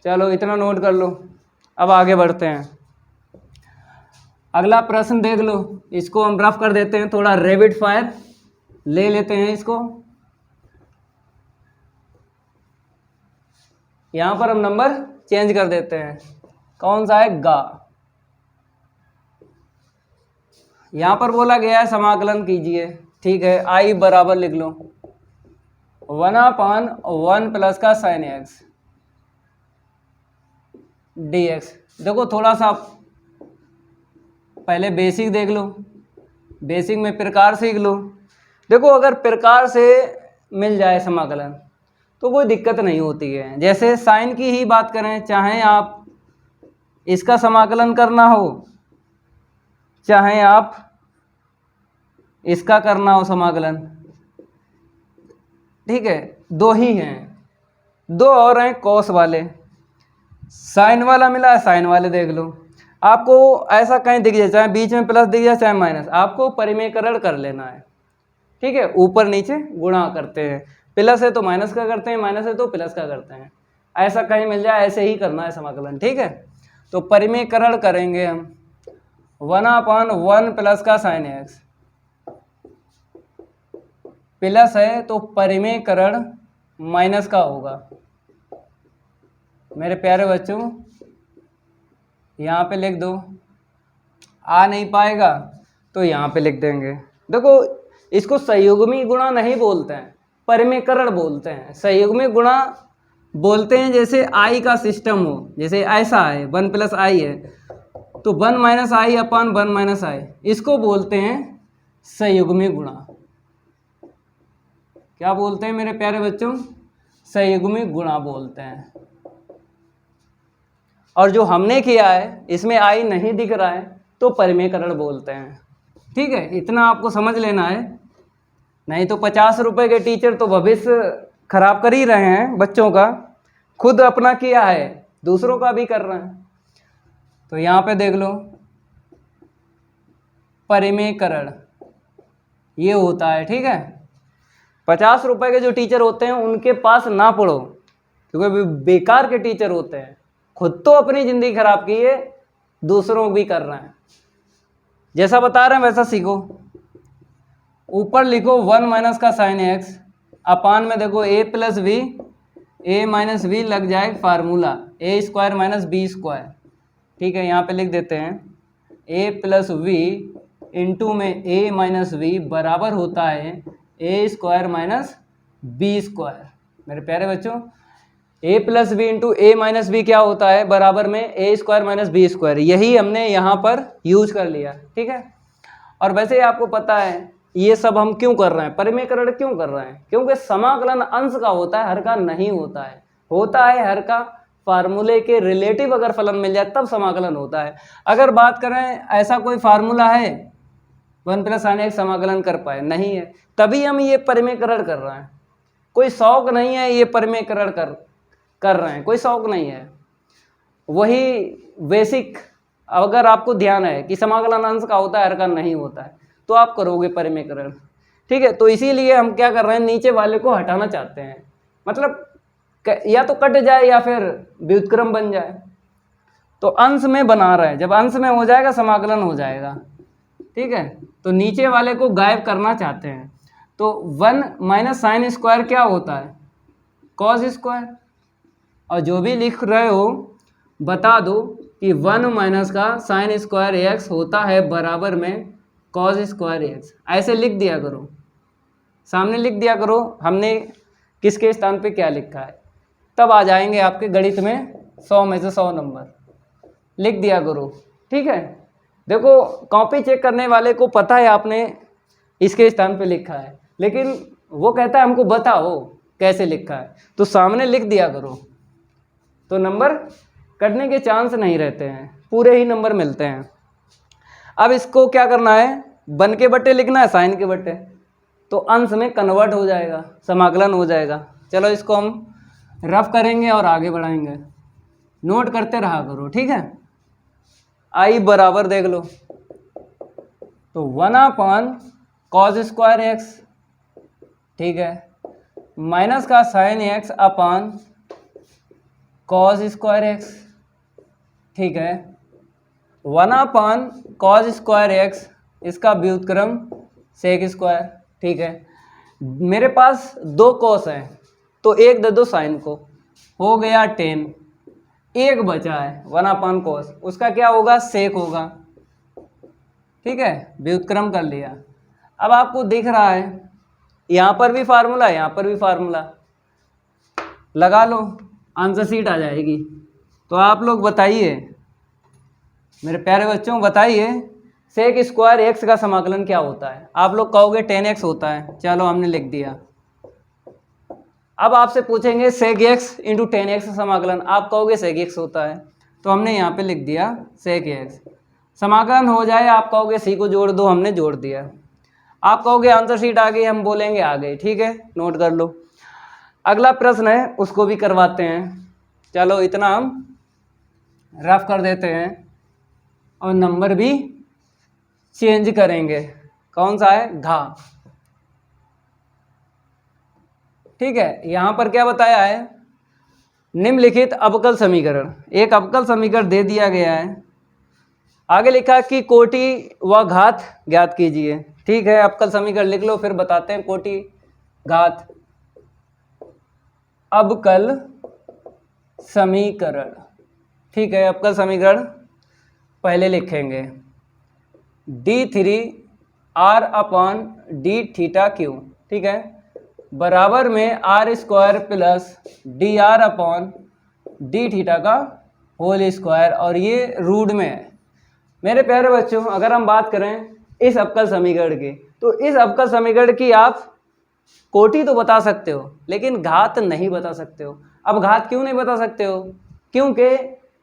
S1: चलो इतना नोट कर लो। अब आगे बढ़ते हैं, अगला प्रश्न देख लो, इसको हम रफ कर देते हैं, थोड़ा रैपिड फायर ले लेते हैं इसको। यहाँ पर हम नंबर चेंज कर देते हैं, कौन सा है, गा। यहाँ पर बोला गया है समाकलन कीजिए, ठीक है। आई बराबर लिख लो 1/1 प्लस का sin x dx। देखो थोड़ा सा पहले बेसिक देख लो, बेसिक में प्रकार सीख लो। देखो अगर प्रकार से मिल जाए समाकलन तो कोई दिक्कत नहीं होती है। जैसे साइन की ही बात करें, चाहे आप इसका समाकलन करना हो, चाहे आप इसका करना हो समाकलन, ठीक है, दो ही हैं, दो और हैं कॉस वाले। साइन वाला मिला है, साइन वाले देख लो। आपको ऐसा कहीं दिख जाए, चाहे बीच में प्लस दिख जाए चाहे माइनस, आपको परिमेयकरण कर लेना है, ठीक है। ऊपर नीचे गुणा करते हैं, प्लस है तो माइनस का करते हैं, माइनस है तो प्लस का करते हैं। ऐसा कहीं मिल जाए ऐसे ही करना है समाकलन, ठीक है। तो परिमेयकरण करेंगे हम 1/1 प्लस का sin x, प्लस है तो परिमेयकरण माइनस का होगा। मेरे प्यारे बच्चों यहाँ पे लिख दो, आ नहीं पाएगा तो यहाँ पे लिख देंगे। देखो इसको संयुग्मी गुणा नहीं बोलते हैं, परिमेयकरण बोलते हैं। संयुग्मी गुणा बोलते हैं जैसे i का सिस्टम हो, जैसे ऐसा है 1 + i है तो 1 - i अपन 1 - i, इसको बोलते हैं संयुग्मी गुणा। क्या बोलते हैं मेरे प्यारे बच्चों, संयुग्मी गुणा बोलते हैं। और जो हमने किया है इसमें i नहीं दिख रहा है तो परिमेयकरण बोलते हैं, ठीक है। इतना आपको समझ लेना है, नहीं तो 50 रुपए के टीचर तो भविष्य खराब कर ही रहे हैं बच्चों का, खुद अपना किया है दूसरों का भी कर रहे हैं। तो यहाँ पे देख लो परिमेयकरण ये होता है, ठीक है। 50 रुपए के जो टीचर होते हैं उनके पास ना पढ़ो, क्योंकि बेकार के टीचर होते हैं, खुद तो अपनी ज़िंदगी खराब की है, दूसरों भी कर रहे हैं। जैसा बता रहे हैं वैसा सीखो। ऊपर लिखो 1 - का sin x, अपान में देखो a + v, a - v लग जाए फार्मूला a² - b², ठीक है। यहाँ पे लिख देते हैं a + v इंटू में a - v बराबर होता है a² - b²। मेरे प्यारे बच्चों a + v into a - v क्या होता है, बराबर में a² - b²। यही हमने यहाँ पर यूज कर लिया, ठीक है। और वैसे ही आपको पता है ये सब हम क्यों कर रहे हैं, परिमेयकरण क्यों कर रहे हैं, क्योंकि समाकलन अंश का होता है, हर का नहीं होता है। होता है हर का फार्मूले के रिलेटिव अगर फलन मिल जाए तब समाकलन होता है। अगर बात करें ऐसा कोई फार्मूला है 1 + sin x समाकलन कर पाए, नहीं है, तभी हम ये परिमेयकरण कर रहे हैं। कोई शौक नहीं है ये परिमेयकरण कर रहे हैं, कोई शौक नहीं है। वही बेसिक अगर आपको ध्यान है कि समाकलन अंश का होता है, हर का नहीं होता है, तो आप करोगे परिमेयकरण, ठीक है। तो इसीलिए हम क्या कर रहे हैं, नीचे वाले को हटाना चाहते हैं, मतलब या तो कट जाए या फिर व्युत्क्रम बन जाए। तो अंश में बना रहे हैं, जब अंश में हो जाएगा समाकलन हो जाएगा, ठीक है। तो नीचे वाले को गायब करना चाहते हैं। तो 1 - sin² क्या होता है, cos²। और जो भी लिख रहे हो बता दो कि 1 - का sin² x होता है बराबर में cos² x। ऐसे लिख दिया करो, सामने लिख दिया करो हमने किसके स्थान पे क्या लिखा है। तब आ जाएंगे आपके गणित में 100 में से 100 नंबर। लिख दिया करो, ठीक है। देखो कॉपी चेक करने वाले को पता है आपने इसके स्थान पे लिखा है, लेकिन वो कहता है हमको बताओ कैसे लिखा है, तो सामने लिख दिया करो, तो नंबर कटने के चांस नहीं रहते हैं, पूरे ही नंबर मिलते हैं। अब इसको क्या करना है, बन के बट्टे लिखना है साइन के बट्टे, तो अंश में कन्वर्ट हो जाएगा, समाकलन हो जाएगा। चलो इसको हम रफ करेंगे और आगे बढ़ाएंगे, नोट करते रहा करो, ठीक है। आई बराबर देख लो, तो 1/cos²x, ठीक है, माइनस का sin x अपान cos²x, ठीक है, 1/cos²x इसका व्युत्क्रम sec², ठीक है। मेरे पास 2 cos हैं तो एक दे दो साइन को, हो गया 10, एक बचा है 1/cos, उसका क्या होगा, सेक होगा, ठीक है, व्युत्क्रम कर लिया। अब आपको दिख रहा है यहाँ पर भी फार्मूला, यहाँ पर भी फार्मूला लगा लो, आंसर शीट आ जाएगी। तो आप लोग बताइए मेरे प्यारे बच्चों, बताइए sec² x का समाकलन क्या होता है। आप लोग कहोगे 10x होता है, चलो हमने लिख दिया। अब आपसे पूछेंगे sec x इंटू 10x का समाकलन, आप कहोगे sec x होता है, तो हमने यहाँ पे लिख दिया sec x। समाकलन हो जाए, आप कहोगे सी को जोड़ दो, हमने जोड़ दिया। आप कहोगे आंसर शीट आ गई, हम बोलेंगे आ गई, ठीक है, नोट कर लो। अगला प्रश्न है उसको भी करवाते हैं, चलो इतना हम रफ कर देते हैं और नंबर भी चेंज करेंगे। कौन सा है, घा, ठीक है। यहाँ पर क्या बताया है, निम्नलिखित अवकल समीकरण, एक अवकल समीकरण दे दिया गया है, आगे लिखा कि कोटि व घात ज्ञात कीजिए, ठीक है। अवकल समीकरण लिख लो, फिर बताते हैं कोटि घात। अवकल समीकरण, ठीक है, अवकल समीकरण पहले लिखेंगे d3r/d θ, ठीक है, बराबर में r² प्लस dr/d θ का होल स्क्वायर, और ये रूट में है। मेरे प्यारे बच्चों, अगर हम बात करें इस अवकल समीकरण की, तो इस अवकल समीकरण की आप कोटि तो बता सकते हो, लेकिन घात नहीं बता सकते हो। अब घात क्यों नहीं बता सकते हो, क्योंकि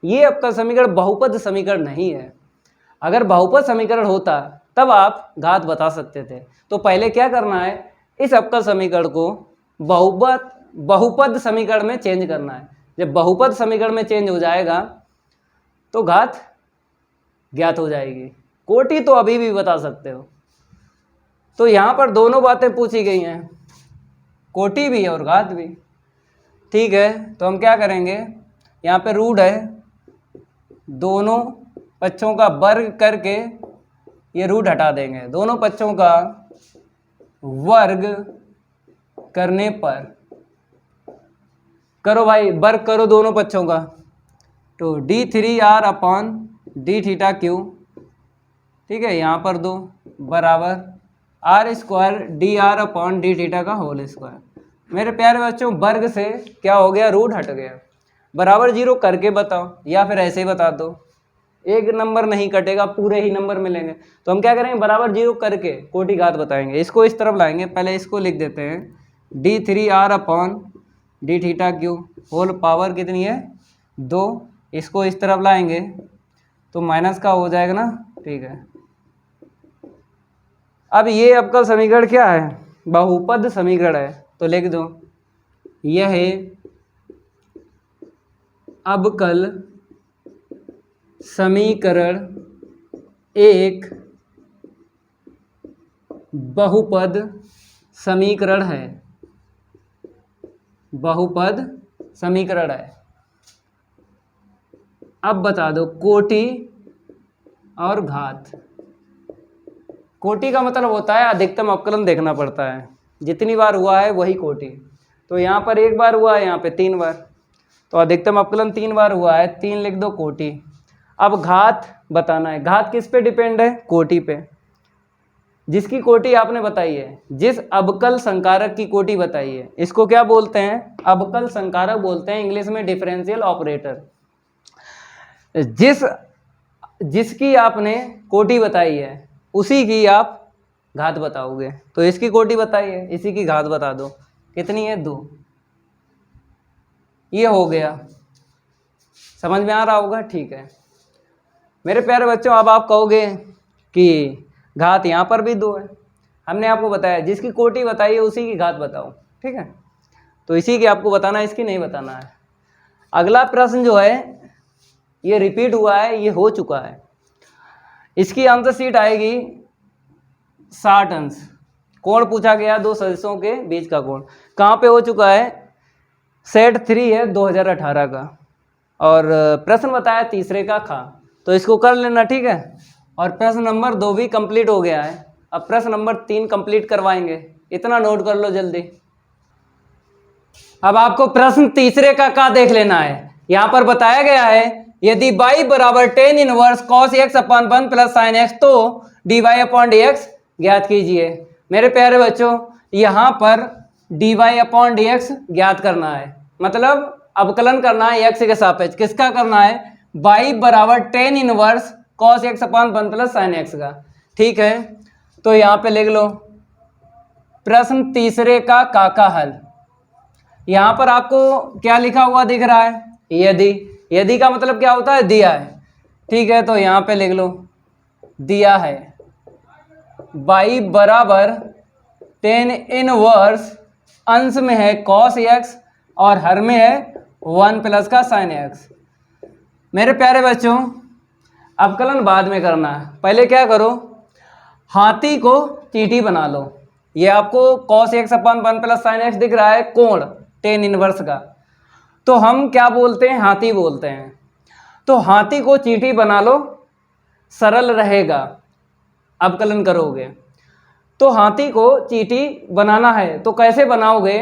S1: ये अवकल समीकरण बहुपद समीकरण नहीं है। अगर बहुपद समीकरण होता तब आप घात बता सकते थे। तो पहले क्या करना है, इस अवकल समीकरण को बहुपद समीकरण में चेंज करना है। जब बहुपद समीकरण में चेंज हो जाएगा तो घात ज्ञात हो जाएगी। कोटि तो अभी भी बता सकते हो। तो यहाँ पर दोनों बातें पूछी गई हैं, कोटि भी और घात भी, ठीक है। तो हम क्या करेंगे, यहाँ पे रूट है, दोनों पक्षों का वर्ग करके ये रूट हटा देंगे, दोनों पक्षों का वर्ग करने पर, करो भाई वर्ग करो दोनों पक्षों का, तो d3r/dθ3, ठीक है, यहाँ पर दो बराबर r² dr/dθ का होल स्क्वायर। मेरे प्यारे बच्चों, वर्ग से क्या हो गया, रूट हट गया, बराबर 0 करके बताओ या फिर ऐसे ही बता दो, एक नंबर नहीं कटेगा, पूरे ही नंबर मिलेंगे। तो हम क्या करेंगे, बराबर 0 करके कोटि घात बताएंगे। इसको इस तरफ लाएंगे, पहले इसको लिख देते हैं d3r/dθ3 होल पावर कितनी है, 2। इसको इस तरफ लाएंगे तो माइनस का हो जाएगा ना, ठीक है। अब ये अवकल समीकरण क्या है, बहुपद समीकरण है, तो लिख दो यह है अवकल समीकरण एक बहुपद समीकरण है, बहुपद समीकरण है। अब बता दो कोटि और घात। कोटि का मतलब होता है अधिकतम अवकलन देखना पड़ता है, जितनी बार हुआ है वही कोटि। तो यहाँ पर एक बार हुआ है, यहाँ पे 3 बार, तो अधिकतम अवकलन 3 बार हुआ है, 3 लिख दो कोटि। अब घात बताना है, घात किस पे डिपेंड है, कोटि पे। जिसकी कोटि आपने बताई है, जिस अवकल संकारक की कोटि बताई है, इसको क्या बोलते हैं? अवकल संकारक बोलते हैं, इंग्लिश में डिफरेंशियल ऑपरेटर। जिसकी आपने कोटि बताई है उसी की आप घात बताओगे। तो इसकी कोटि बताई है, इसी की घात बता दो, कितनी है? 2। ये हो गया, समझ में आ रहा होगा? ठीक है मेरे प्यारे बच्चों, अब आप कहोगे कि घात यहाँ पर भी 2 है। हमने आपको बताया जिसकी कोटि बताई है उसी की घात बताओ, ठीक है? तो इसी की आपको बताना है, इसकी नहीं बताना है। अगला प्रश्न जो है ये रिपीट हुआ है, ये हो चुका है। इसकी आंसर शीट आएगी 60 अंश। कोण पूछा गया, 2 सदस्यों के बीच का कोण। कहाँ पे हो चुका है? सेट 3 है 2018 का, और प्रश्न बताया तीसरे का खा, तो इसको कर लेना, ठीक है? और प्रश्न नंबर 2 भी कंप्लीट हो गया है। अब प्रश्न नंबर 3 कंप्लीट करवाएंगे, इतना नोट कर लो जल्दी। अब आपको प्रश्न तीसरे का देख लेना है। यहाँ पर बताया गया है यदि y बराबर tan इनवर्स cos x अपन 1 प्लस साइन एक्स, तो dy अपॉन dx ज्ञात कीजिए। मेरे प्यारे बच्चों, यहाँ पर dy अपॉन dx ज्ञात करना है, मतलब अवकलन करना है x के सापेक्ष। किसका करना है? y बराबर tan इनवर्स cos x अपन 1 प्लस साइन एक्स का, ठीक है? तो यहाँ पे लिख लो प्रश्न तीसरे का हल। यहाँ पर आपको क्या लिखा हुआ दिख रहा है? यदि का मतलब क्या होता है? दिया है, ठीक है? तो यहाँ पे लिख लो दिया है y बराबर tan इनवर्स, अंश में है cos x और हर में है 1 प्लस का sin x। मेरे प्यारे बच्चों, अवकलन बाद में करना है, पहले क्या करो, हाथी को चींटी बना लो। ये आपको cos x अपन 1 प्लस sin x दिख रहा है, कोण tan इनवर्स का, तो हम क्या बोलते हैं? हाथी बोलते हैं। तो हाथी को चींटी बना लो, सरल रहेगा, अवकलन करोगे। तो हाथी को चींटी बनाना है तो कैसे बनाओगे?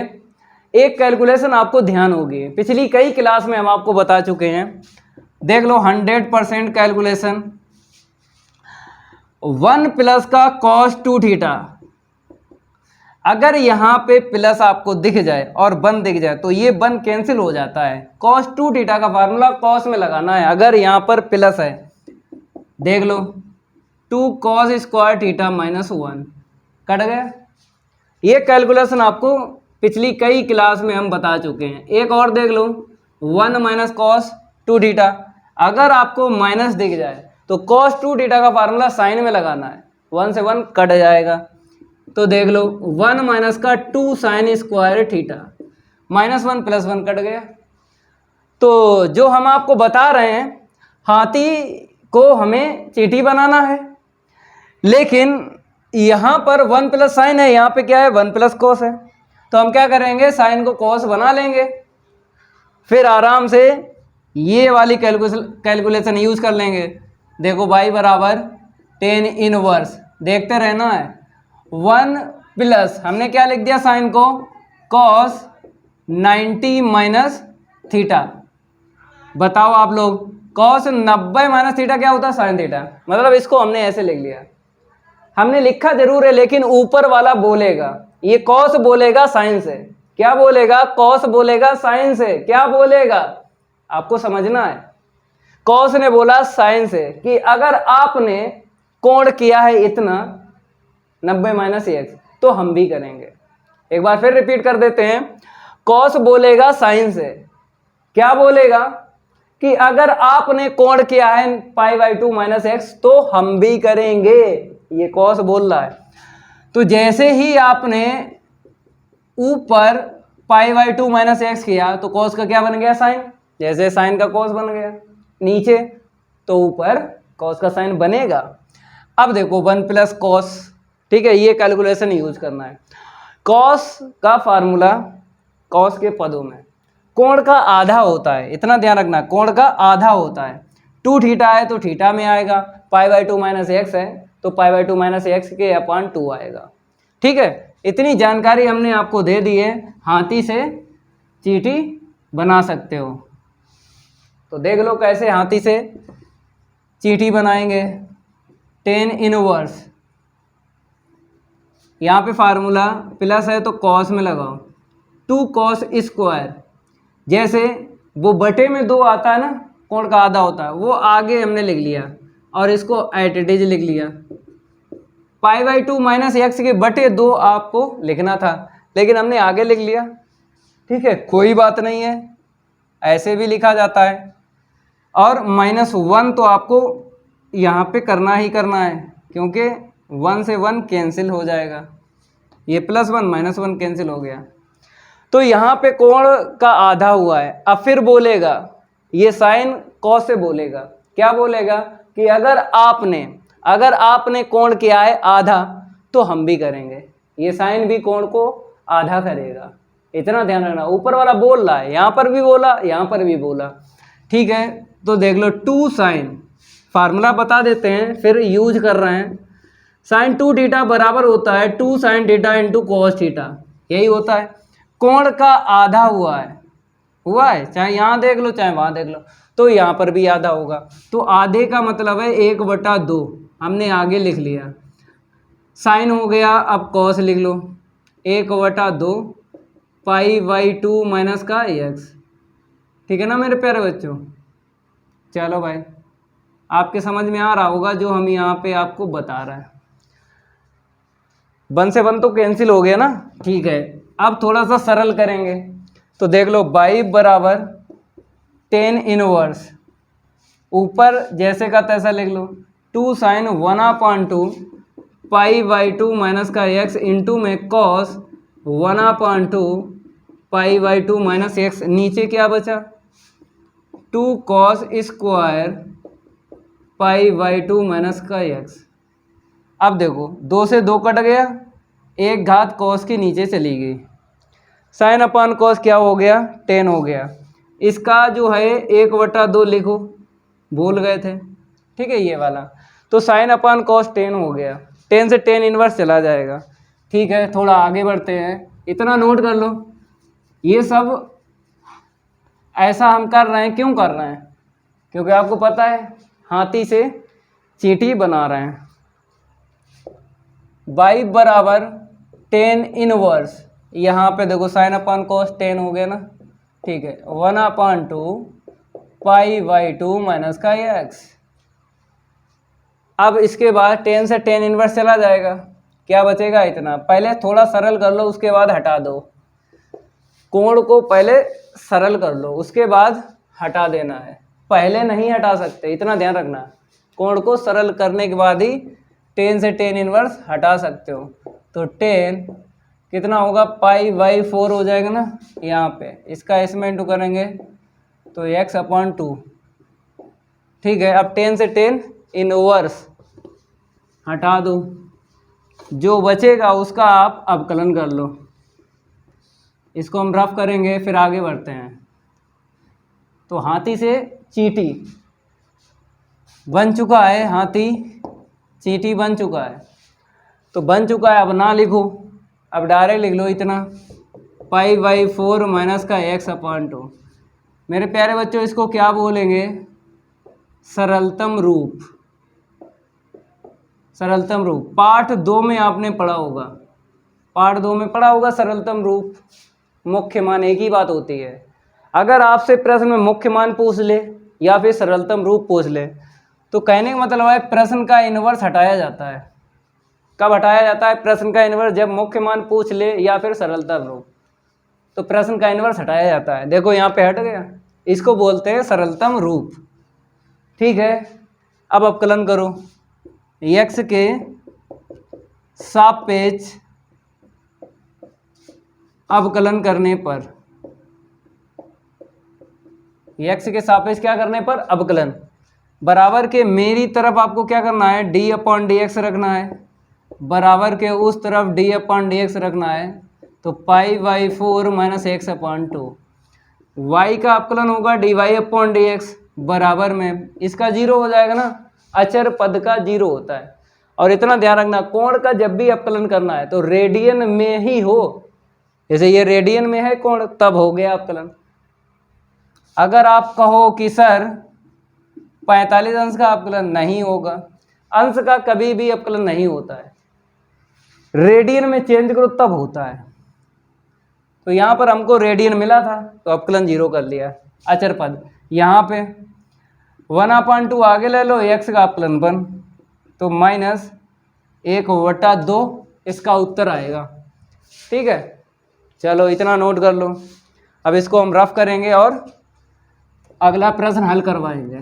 S1: एक कैलकुलेशन आपको ध्यान होगी, पिछली कई क्लास में हम आपको बता चुके हैं, देख लो 100% कैलकुलेशन। 1 प्लस का cos 2 थीटा, अगर यहाँ पे प्लस आपको दिख जाए और 1 दिख जाए तो ये 1 कैंसिल हो जाता है। cos 2 थीटा का फार्मूला cos में लगाना है। अगर यहाँ पर प्लस है, देख लो 2 cos square theta minus 1, cut गया। ये कैलकुलेशन आपको पिछली कई क्लास में हम बता चुके हैं। एक और देख लो 1 माइनस cos 2 थीटा, अगर आपको माइनस दिख जाए तो cos 2 थीटा का फार्मूला साइन में लगाना है, 1 से 1 कट जाएगा। तो देख लो 1 माइनस का 2 sine square theta, minus 1 plus 1 cut गया। तो जो हम आपको बता रहे हैं, हाथी को हमें चींटी बनाना है, लेकिन यहाँ पर 1 प्लस साइन है, यहाँ पे क्या है? 1 प्लस कॉस है। तो हम क्या करेंगे? साइन को कॉस बना लेंगे, फिर आराम से ये वाली कैलकुलेशन यूज कर लेंगे। देखो y बराबर tan इनवर्स, देखते रहना है, 1 प्लस हमने क्या लिख दिया? साइन को cos 90 माइनस थीटा। बताओ आप लोग, cos 90 माइनस थीटा क्या होता है? Sine theta. मतलब इसको हमने ऐसे लिख लिया, हमने लिखा जरूर है लेकिन ऊपर वाला बोलेगा, ये cos बोलेगा साइन से, क्या बोलेगा? cos बोलेगा साइन से, क्या बोलेगा? आपको समझना है, cos ने बोला साइन से कि अगर आपने कोण किया है इतना 90 माइनस एक्स, तो हम भी करेंगे। एक बार फिर रिपीट कर देते हैं, cos बोलेगा साइन से, क्या बोलेगा? कि अगर आपने कोण किया है π/2 माइनस एक्स, तो हम भी करेंगे, ये cos बोल रहा है। तो जैसे ही आपने ऊपर π/2 माइनस एक्स किया तो cos का क्या बन गया? साइन। जैसे साइन का cos बन गया नीचे, तो ऊपर cos का साइन बनेगा। अब देखो 1 प्लस cos, ठीक है? ये कैलकुलेशन यूज करना है। cos का फार्मूला cos के पदों में कोण का आधा होता है, इतना ध्यान रखना, कोण का आधा होता है। 2 थीटा है तो थीटा में आएगा, π/2 माइनस एक्स है तो π/2 माइनस एक्स के अपॉन 2 आएगा, ठीक है? इतनी जानकारी हमने आपको दे दी है, हाथी से चींटी बना सकते हो। तो देख लो कैसे हाथी से चींटी बनाएंगे। tan इनवर्स यहाँ पे फार्मूला प्लस है तो कॉस में लगाओ, 2 कॉस स्क्वायर। जैसे वो बटे में 2 आता है ना, कोण का आधा होता है, वो आगे हमने लिख लिया और इसको एट इट इज लिख लिया। π/2 माइनस एक्स के बटे 2 आपको लिखना था, लेकिन हमने आगे लिख लिया। ठीक है, कोई बात नहीं है, ऐसे भी लिखा जाता है। और -1 तो आपको यहाँ पे करना ही करना है, क्योंकि 1 से 1 कैंसिल हो जाएगा, ये +1 -1 कैंसिल हो गया। तो यहाँ पे कोण का आधा हुआ है। अब फिर बोलेगा, ये साइन कॉस से बोलेगा, क्या बोलेगा कि अगर आपने कोण किया है आधा तो हम भी करेंगे, ये साइन भी कोण को आधा करेगा। इतना ध्यान रखना, ऊपर वाला बोल रहा है, यहाँ पर भी बोला, यहाँ पर भी बोला। ठीक है, तो देख लो 2 साइन, फार्मूला बता देते हैं फिर यूज कर रहे हैं। साइन 2 थीटा बराबर होता है 2 sine theta into cos theta, यही होता है। कोण का आधा हुआ है, चाहे यहाँ देख लो चाहे वहाँ देख लो, तो यहाँ पर भी आधा होगा। तो आधे का मतलब है 1/2, हमने आगे लिख लिया। साइन हो गया, अब कॉस लिख लो, 1/2 π/2 माइनस का x। ठीक है ना मेरे प्यारे बच्चों। चलो भाई, आपके समझ में आ रहा होगा जो हम यहाँ पे आपको बता रहे हैं। 1 से 1 तो कैंसिल हो गया ना। ठीक है, अब थोड़ा सा सरल करेंगे, तो देख लो y बराबर tan इनवर्स, ऊपर जैसे का तैसा लिख लो, 2 साइन 1/2 π/2 माइनस का x इंटू में कॉस 1/2 π/2 माइनस x, नीचे क्या बचा 2 कॉस स्क्वायर π/2 माइनस का x। अब देखो 2 से 2 कट गया, एक घात कॉस के नीचे चली गई, साइन अपान कॉस क्या हो गया 10 हो गया। इसका जो है 1/2 लिखो, भूल गए थे। ठीक है, ये वाला, तो साइन अपान कॉस 10 हो गया, 10 से tan इनवर्स चला जाएगा। ठीक है, थोड़ा आगे बढ़ते हैं, इतना नोट कर लो। ये सब ऐसा हम कर रहे हैं, क्यों कर रहे हैं, क्योंकि आपको पता है हाथी से चींटी बना रहे हैं। y बराबर tan इनवर्स, यहाँ पे देखो साइन अपान कॉस 10 हो गया ना। ठीक है, 1/2 π/2 माइनस का x। अब इसके बाद 10 से tan इनवर्स चला जाएगा, क्या बचेगा इतना। पहले थोड़ा सरल कर लो, उसके बाद हटा दो। कोण को पहले सरल कर लो, उसके बाद हटा देना है, पहले नहीं हटा सकते, इतना ध्यान रखना। कोण को सरल करने के बाद ही 10 से tan इनवर्स हटा सकते हो। तो 10 कितना होगा π/4 हो जाएगा ना यहाँ पे, इसका इसमें इंटू करेंगे तो x/2। ठीक है, अब 10 से tan इनवर्स हटा दो, जो बचेगा उसका आप अवकलन कर लो। इसको हम रफ करेंगे, फिर आगे बढ़ते हैं। तो हाथी से चींटी बन चुका है, हाथी चींटी बन चुका है, तो बन चुका है, अब ना लिखो, अब डायरेक्ट लिख लो इतना π/4 माइनस का x/2। मेरे प्यारे बच्चों, इसको क्या बोलेंगे, सरलतम रूप। सरलतम रूप पार्ट 2 में आपने पढ़ा होगा, पार्ट 2 में पढ़ा होगा सरलतम रूप, मुख्य मान एक ही बात होती है। अगर आपसे प्रश्न में मुख्य मान पूछ ले या फिर सरलतम रूप पूछ ले, तो कहने का मतलब है प्रश्न का इनवर्स हटाया जाता है। कब हटाया जाता है प्रश्न का इनवर्स, जब मुख्य मान पूछ ले या फिर सरलतम रूप, तो प्रश्न का इनवर्स हटाया जाता है। देखो यहाँ पे हट गया, इसको बोलते हैं सरलतम रूप। ठीक है, अब अवकलन करो, x के सापेक्ष अवकलन करने पर, x के सापेक्ष क्या करने पर अवकलन, बराबर के मेरी तरफ आपको क्या करना है d/dx रखना है, बराबर के उस तरफ d/dx रखना है। तो π/4 माइनस x/2, y का अवकलन होगा dy/dx, बराबर में इसका 0 हो जाएगा ना, अचर पद का 0 होता है। और इतना ध्यान रखना, कोण का जब भी अवकलन करना है तो रेडियन में ही हो, जैसे ये रेडियन में है कोण, तब हो गया अवकलन। अगर आप कहो कि सर 45 अंश का अवकलन, नहीं होगा, अंश का कभी भी अवकलन नहीं होता है, रेडियन में चेंज करो तब होता है। तो यहाँ पर हमको रेडियन मिला था तो अपकलन 0 कर लिया। अचर पद यहाँ पे 1/2 आगे ले लो, x का अपकलन 1, तो -1/2 इसका उत्तर आएगा। ठीक है, चलो इतना नोट कर लो। अब इसको हम रफ करेंगे और अगला प्रश्न हल करवाएंगे।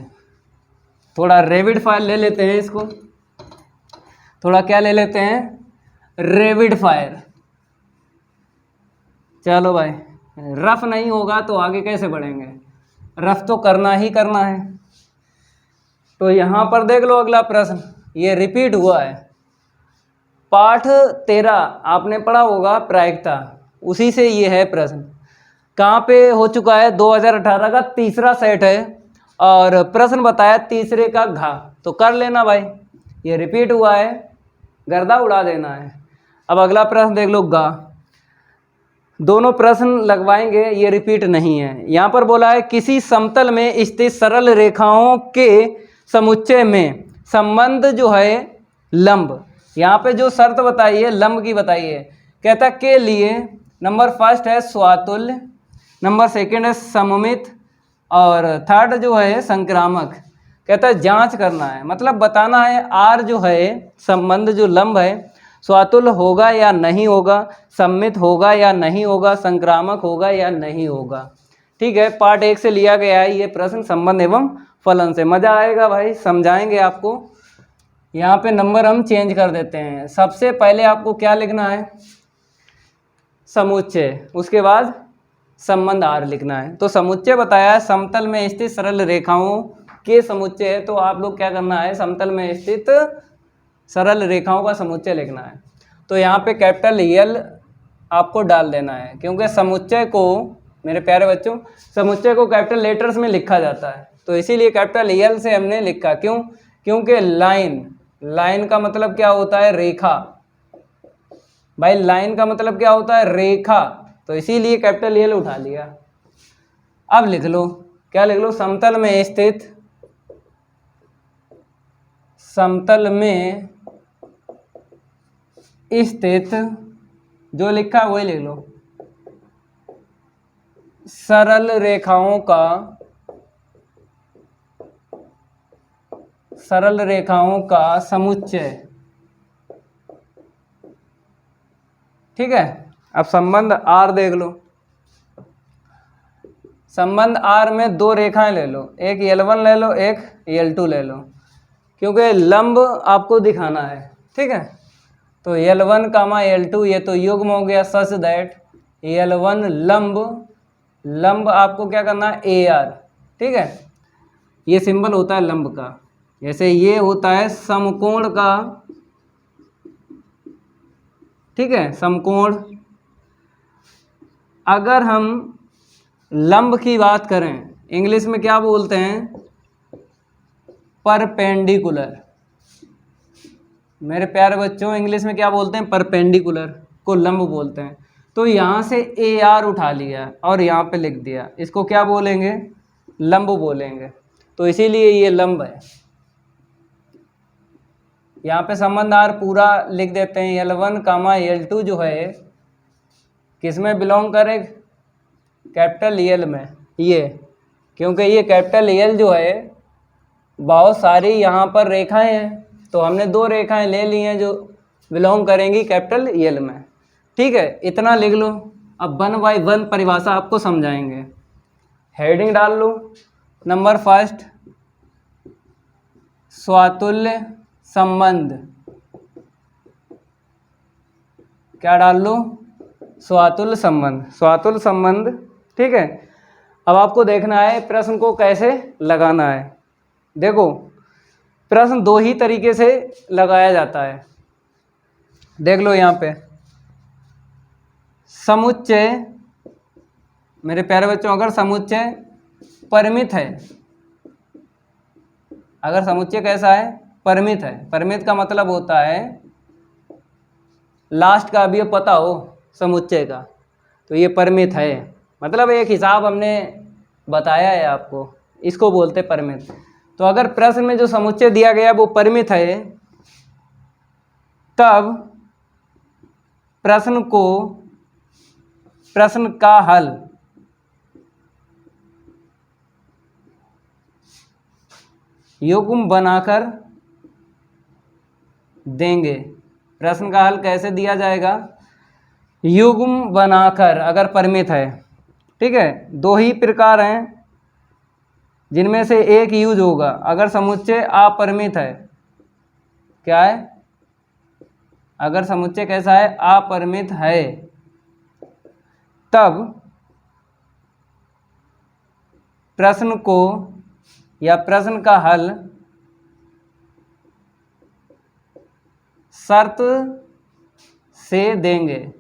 S1: थोड़ा रेविड फायर ले लेते हैं इसको, थोड़ा क्या ले लेते हैं, रेविड फायर। चलो भाई, रफ नहीं होगा तो आगे कैसे बढ़ेंगे, रफ तो करना ही करना है। तो यहाँ पर देख लो अगला प्रश्न, ये रिपीट हुआ है। पाठ 13 आपने पढ़ा होगा प्रायिकता, उसी से ये है प्रश्न। कहाँ पे हो चुका है, 2018 का तीसरा सेट है और प्रश्न बताया तीसरे का घा, तो कर लेना भाई, ये रिपीट हुआ है, गर्दा उड़ा देना है। अब अगला प्रश्न देख लो गा, दोनों प्रश्न लगवाएंगे, ये रिपीट नहीं है। यहाँ पर बोला है किसी समतल में स्थित सरल रेखाओं के समुच्चय में संबंध जो है लंब, यहाँ पे जो शर्त बताई है लंब की बताई है, कहता के लिए नंबर फर्स्ट है स्वातुल्य, नंबर सेकंड है सममित और थर्ड जो है संक्रामक। कहता है जांच करना है, मतलब बताना है आर जो है संबंध जो लंब है स्वातुल्य होगा या नहीं होगा, सम्मित होगा या नहीं होगा, संक्रामक होगा या नहीं होगा। ठीक है, पार्ट 1 से लिया गया है ये प्रश्न संबंध एवं फलन से। मज़ा आएगा भाई, समझाएंगे आपको। यहाँ पे नंबर हम चेंज कर देते हैं। सबसे पहले आपको क्या लिखना है, समुच्चय, उसके बाद संबंध आर लिखना है। तो समुच्चय बताया है समतल में स्थित सरल रेखाओं के समुच्चय है, तो आप लोग क्या करना है, समतल में स्थित सरल रेखाओं का समुच्चय लिखना है। तो यहाँ पे कैपिटल एल आपको डाल देना है, क्योंकि समुच्चय को, मेरे प्यारे बच्चों, समुच्चय को कैपिटल लेटर्स में लिखा जाता है, तो इसीलिए कैपिटल एल से हमने लिखा। क्यों, क्योंकि लाइन का मतलब क्या होता है, रेखा। भाई लाइन का मतलब क्या होता है, रेखा, तो इसीलिए कैपिटल एल उठा लिया। अब लिख लो, क्या लिख लो, समतल में स्थित, समतल में स्थित, जो लिखा है वही लिख लो, सरल रेखाओं का, सरल रेखाओं का समुच्चय। ठीक है, अब संबंध आर देख लो। संबंध आर में दो रेखाएं ले लो, एक L1 ले लो, एक L2 ले लो, क्योंकि लंब आपको दिखाना है। ठीक है, तो L1 कामा L2 ये तो युग्म हो गया, सच दैट L1 लंब आपको क्या करना है, AR। ठीक है, ये सिंबल होता है लंब का, जैसे ये होता है समकोण का। ठीक है, समकोण। अगर हम लंब की बात करें, इंग्लिश में क्या बोलते हैं, परपेंडिकुलर। मेरे प्यारे बच्चों, इंग्लिश में क्या बोलते हैं, परपेंडिकुलर को लंब बोलते हैं। तो यहाँ से AR उठा लिया और यहाँ पे लिख दिया, इसको क्या बोलेंगे, लंब बोलेंगे, तो इसीलिए ये लंब है। यहाँ पे संबंध आर पूरा लिख देते हैं। L1 कामा L2 जो है किस में बिलोंग करे, कैपिटल L में, ये, क्योंकि ये कैपिटल L जो है बहुत सारी यहाँ पर रेखाएं हैं, तो हमने दो रेखाएं ले ली हैं जो बिलोंग करेंगी कैपिटल L में। ठीक है, इतना लिख लो। अब 1 बाय 1 परिभाषा आपको समझाएंगे। हेडिंग डाल लो, नंबर फर्स्ट स्वातुल्य संबंध, क्या डाल लो, स्वातुल्य संबंध, स्वातुल्य संबंध। ठीक है, अब आपको देखना है प्रश्न को कैसे लगाना है। देखो, प्रश्न दो ही तरीके से लगाया जाता है, देख लो यहाँ पे। समुच्चय, मेरे प्यारे बच्चों, अगर समुच्चय परिमित है, अगर समुच्चय कैसा है, परिमित है, परिमित का मतलब होता है लास्ट का अभी पता हो समुच्चय का, तो ये परिमित है, मतलब एक हिसाब हमने बताया है आपको, इसको बोलते परिमित। तो अगर प्रश्न में जो समुच्चय दिया गया वो परिमित है, तब प्रश्न का हल युग्म बनाकर देंगे। प्रश्न का हल कैसे दिया जाएगा? युग्म बनाकर, अगर परिमित है, ठीक है। दो ही प्रकार हैं जिनमें से एक यूज होगा अगर समुच्चय अपरिमित है। क्या है? अगर समुच्चय कैसा है? अपरिमित है, तब प्रश्न को या प्रश्न का हल शर्त से देंगे।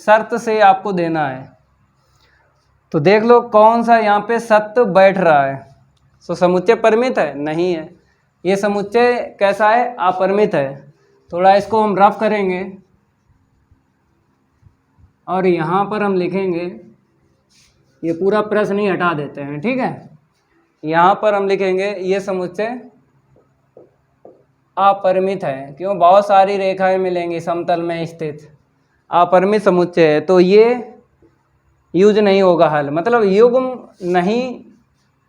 S1: शर्त से आपको देना है। तो देख लो कौन सा यहाँ पे सत्य बैठ रहा है। तो समुच्चय परिमित है? नहीं है। ये समुच्चय कैसा है? अपरिमित है। थोड़ा इसको हम रफ करेंगे और यहाँ पर हम लिखेंगे, ये पूरा प्रश्न ही हटा देते हैं, ठीक है। यहाँ पर हम लिखेंगे ये समुच्चय अपरिमित है। क्यों? बहुत सारी रेखाएं मिलेंगी समतल में स्थित, अपरिमित समुच्चय है, तो ये यूज नहीं होगा हल, मतलब युग्म नहीं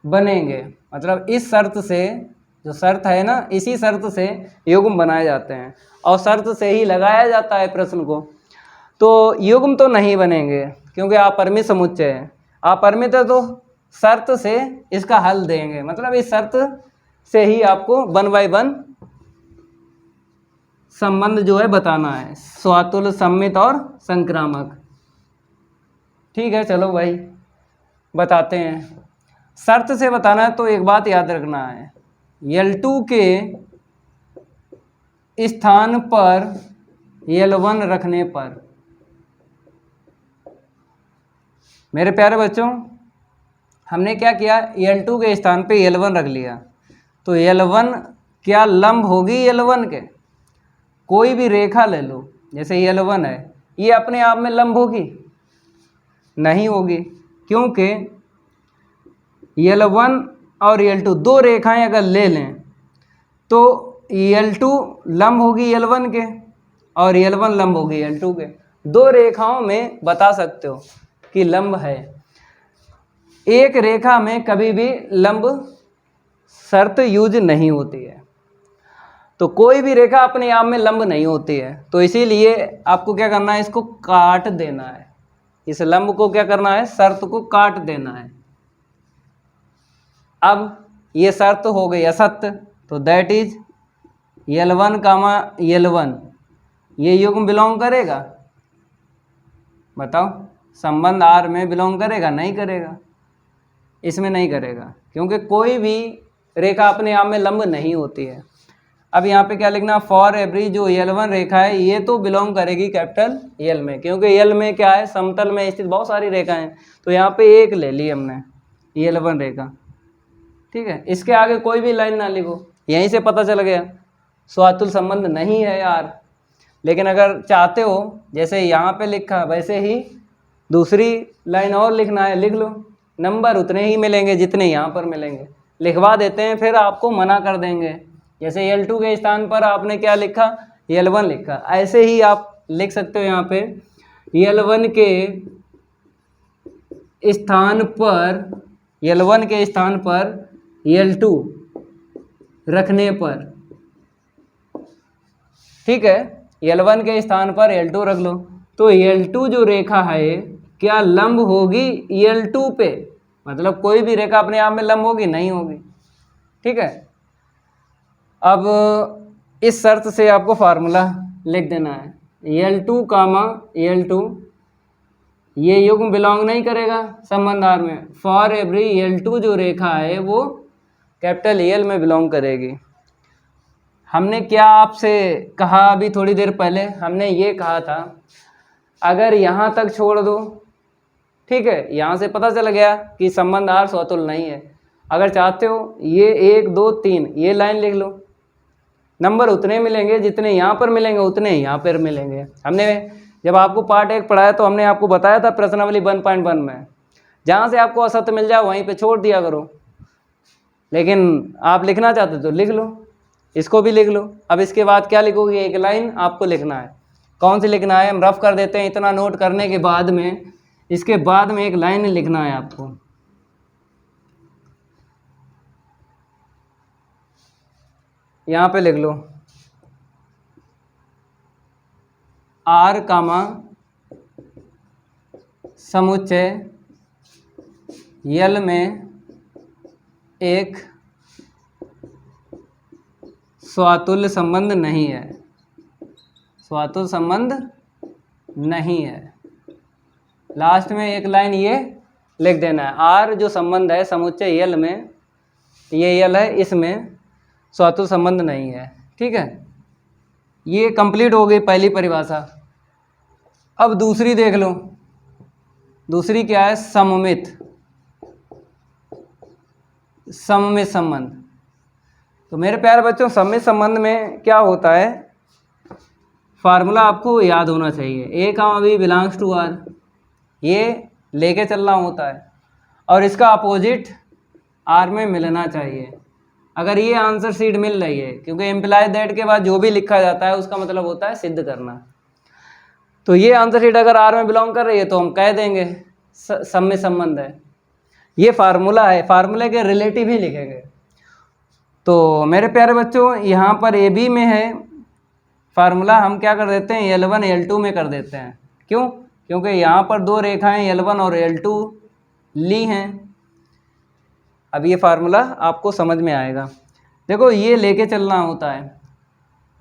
S1: बनेंगे। मतलब इस शर्त से, जो शर्त है ना, इसी शर्त से युग्म बनाए जाते हैं और शर्त से ही लगाया जाता है प्रश्न को। तो युग्म तो नहीं बनेंगे क्योंकि अपरिमित समुच्चय है। अपरिमित है तो शर्त से इसका हल देंगे, मतलब इस शर्त से ही आपको 1 बाय 1 संबंध जो है बताना है, स्वातुल, सममित और संक्रामक। ठीक है, चलो भाई बताते हैं। शर्त से बताना है तो एक बात याद रखना है, L2 के स्थान पर L1 रखने पर, मेरे प्यारे बच्चों हमने क्या किया, L2 के स्थान पे L1 रख लिया, तो L1 क्या लंब होगी L1 के? कोई भी रेखा ले लो, जैसे L1 है, ये अपने आप में लंब होगी? नहीं होगी, क्योंकि L1 और L2 दो रेखाएं अगर ले लें तो L2 लंब होगी L1 के और L1 लंब होगी L2 के। दो रेखाओं में बता सकते हो कि लंब है। एक रेखा में कभी भी लंब शर्त यूज नहीं होती है, तो कोई भी रेखा अपने आप में लंब नहीं होती है, तो इसीलिए आपको क्या करना है, इसको काट देना है। इस लंब को क्या करना है, शर्त को काट देना है। अब ये शर्त हो गई असत्य, तो that is L1 comma L1, ये युग्म बिलोंग करेगा? बताओ, संबंध R में बिलोंग करेगा? नहीं करेगा, इसमें नहीं करेगा, क्योंकि कोई भी रेखा अपने आप में लंब नहीं होती है। अब यहाँ पे क्या लिखना, फॉर एवरी जो L1 रेखा है ये तो बिलोंग करेगी कैपिटल L में, क्योंकि L में क्या है, समतल में स्थित बहुत सारी रेखाएं हैं, तो यहाँ पे एक ले ली हमने L1 रेखा, ठीक है। इसके आगे कोई भी लाइन ना लिखो, यहीं से पता चल गया स्वातुल संबंध नहीं है यार। लेकिन अगर चाहते हो जैसे यहाँ पे लिखा वैसे ही दूसरी लाइन और लिखना है, लिख लो, नंबर उतने ही मिलेंगे जितने यहाँ पर मिलेंगे। लिखवा देते हैं, फिर आपको मना कर देंगे। जैसे L2 के स्थान पर आपने क्या लिखा, L1 लिखा, ऐसे ही आप लिख सकते हो यहाँ पे L1 के स्थान पर, L1 के स्थान पर L2 रखने पर, ठीक है, L1 के स्थान पर L2 रख लो, तो L2 जो रेखा है क्या लंब होगी L2 पे? मतलब कोई भी रेखा अपने आप में लंब होगी? नहीं होगी, ठीक है। अब इस शर्त से आपको फार्मूला लिख देना है, L2 कामा L2, ये युग्म बिलोंग नहीं करेगा संबंध R में। फॉर एवरी L2 जो रेखा है वो कैपिटल L में बिलोंग करेगी। हमने क्या आपसे कहा अभी थोड़ी देर पहले, हमने ये कहा था अगर यहाँ तक छोड़ दो, ठीक है, यहाँ से पता चल गया कि संबंध R स्वतुल नहीं है। अगर चाहते हो ये 1 2 3 ये लाइन लिख लो, नंबर उतने मिलेंगे जितने यहाँ पर मिलेंगे उतने यहाँ पर मिलेंगे। हमने जब आपको पार्ट 1 पढ़ाया तो हमने आपको बताया था प्रश्नावली 1.1 में, जहाँ से आपको असत्य मिल जाए वहीं पे छोड़ दिया करो, लेकिन आप लिखना चाहते तो लिख लो। इसको भी लिख लो। अब इसके बाद क्या लिखोगे, एक लाइन आपको लिखना है। कौन सी लिखना है, हम रफ कर देते हैं। इतना नोट करने के बाद में इसके बाद में एक लाइन लिखना है आपको। यहाँ पे लिख लो आर कामा समुच्चय यल में एक स्वातुल्य संबंध नहीं है, स्वातुल्य संबंध नहीं है। लास्ट में एक लाइन ये लिख देना है, आर जो संबंध है समुच्चय यल में, ये यल है, इसमें स्वातुल्य संबंध नहीं है। ठीक है, ये कंप्लीट हो गई पहली परिभाषा। अब दूसरी देख लो। दूसरी क्या है, सममित संबंध। तो मेरे प्यारे बच्चों, सममित संबंध में क्या होता है, फार्मूला आपको याद होना चाहिए। ए कामा बी बिलोंग्स टू आर, ये लेके चलना होता है और इसका अपोजिट आर में मिलना चाहिए। अगर ये आंसर शीट मिल रही है, क्योंकि इम्प्लाई दैट के बाद जो भी लिखा जाता है उसका मतलब होता है सिद्ध करना। तो ये आंसर शीट अगर आर में बिलोंग कर रही है तो हम कह देंगे सममित संबंध है। ये फार्मूला है, फार्मूले के रिलेटिव ही लिखेंगे। तो मेरे प्यारे बच्चों, यहाँ पर ए बी में है फार्मूला, हम क्या कर देते हैं, L1 L2 में कर देते हैं। क्यों, क्योंकि यहाँ पर दो रेखाएं L1 और L2 ली हैं। अब ये फार्मूला आपको समझ में आएगा। देखो, ये लेके चलना होता है,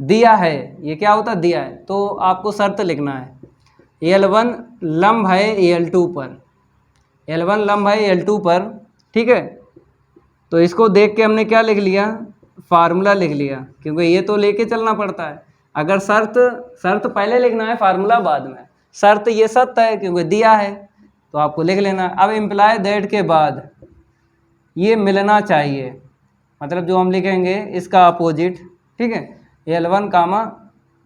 S1: दिया है, ये क्या होता है, दिया है, तो आपको शर्त लिखना है L1 लंब है L2 पर, L1 लंब है L2 पर। ठीक है, तो इसको देख के हमने क्या लिख लिया, फार्मूला लिख लिया, क्योंकि ये तो लेके चलना पड़ता है। अगर शर्त पहले लिखना है, फार्मूला बाद में। शर्त ये सत्य है क्योंकि दिया है, तो आपको लिख लेना है। अब इम्प्लाई दैट के बाद ये मिलना चाहिए, मतलब जो हम लिखेंगे इसका अपोजिट। ठीक है, L1 कामा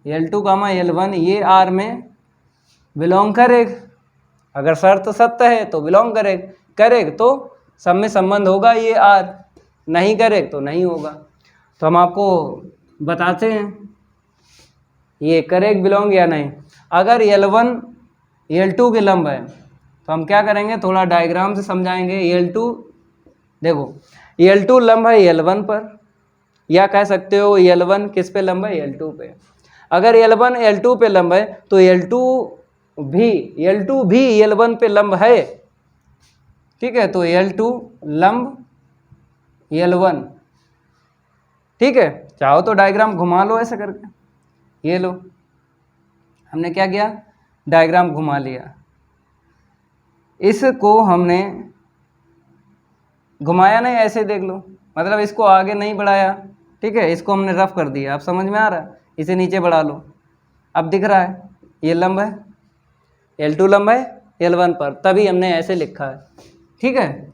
S1: L2 कामा L1 ये आर में बिलोंग करेगा। अगर शर्त सत्य है तो बिलोंग करेगा तो सममित संबंध होगा, ये आर नहीं करेगा तो नहीं होगा। तो हम आपको बताते हैं ये करेगा बिलोंग या नहीं। अगर L1 L2 के लंब है तो हम क्या करेंगे, थोड़ा डायग्राम से समझाएंगे। L2 देखो, L2 लंब है L1 पर, या कह सकते हो L1 किस पे लंब है, L2 पे। अगर L1 L2 पे लंब है तो L2 भी L1 पे लंब है। ठीक है, तो L2 लंब L1। ठीक है, चाहो तो डायग्राम घुमा लो ऐसे करके, ये लो, हमने क्या किया, डायग्राम घुमा लिया। इसको हमने घुमाया नहीं, ऐसे देख लो, मतलब इसको आगे नहीं बढ़ाया। ठीक है, इसको हमने रफ कर दिया। अब समझ में आ रहा है, इसे नीचे बढ़ा लो, अब दिख रहा है ये लंब है, L2 लंब है L1 पर, तभी हमने ऐसे लिखा है। ठीक है,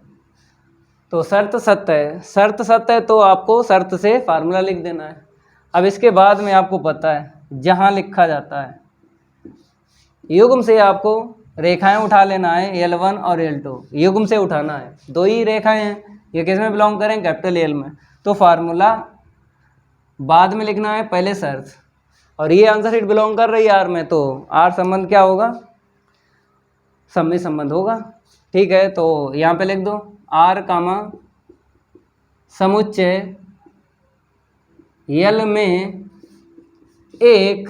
S1: तो शर्त सत्य है, शर्त सत्य है तो आपको शर्त से फार्मूला लिख देना है। अब इसके बाद में आपको पता है जहाँ लिखा जाता है युग्म से आपको रेखाएं उठा लेना है, L1 और L2 युग्म से उठाना है। दो ही रेखाएं हैं, ये किस में बिलोंग करें, कैपिटल L में। तो फार्मूला बाद में लिखना है, पहले शर्त। और ये आंसर शीट बिलोंग कर रही है आर में, तो आर संबंध क्या होगा, सममित संबंध होगा। ठीक है, तो यहाँ पे लिख दो आर कामा समुच्चय यल में एक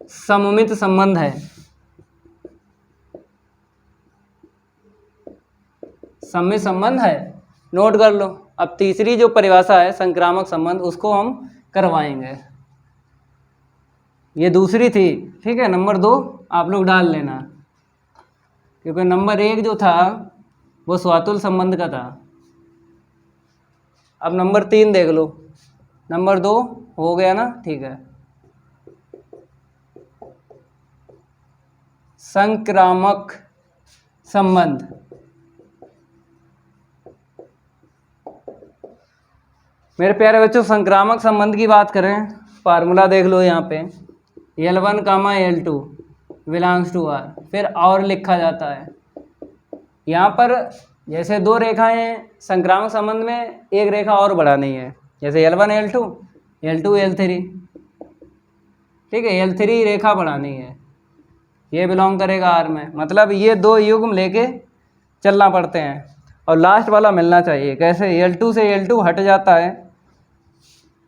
S1: सममित संबंध है। सममित संबंध है, नोट कर लो। अब तीसरी जो परिभाषा है संक्रामक संबंध, उसको हम करवाएंगे। ये दूसरी थी। ठीक है, नंबर 2 आप लोग डाल लेना, क्योंकि नंबर 1 जो था वो स्वातुल्य संबंध का था। अब नंबर 3 देख लो, नंबर 2 हो गया ना। ठीक है, संक्रामक संबंध। मेरे प्यारे बच्चों, संक्रामक संबंध की बात करें, फार्मूला देख लो यहाँ पे, L1 comma L2 belongs to are, फिर और लिखा जाता है। यहाँ पर जैसे दो रेखाएं संक्रामक संबंध में, एक रेखा और बढ़ानी है, जैसे L1 L2 L2 L3, ठीक है, L3 रेखा बढ़ानी है, ये बिलोंग करेगा R में। मतलब ये दो युग्म लेके चलना पड़ते हैं और लास्ट वाला मिलना चाहिए। कैसे? L2 से L2 हट जाता है,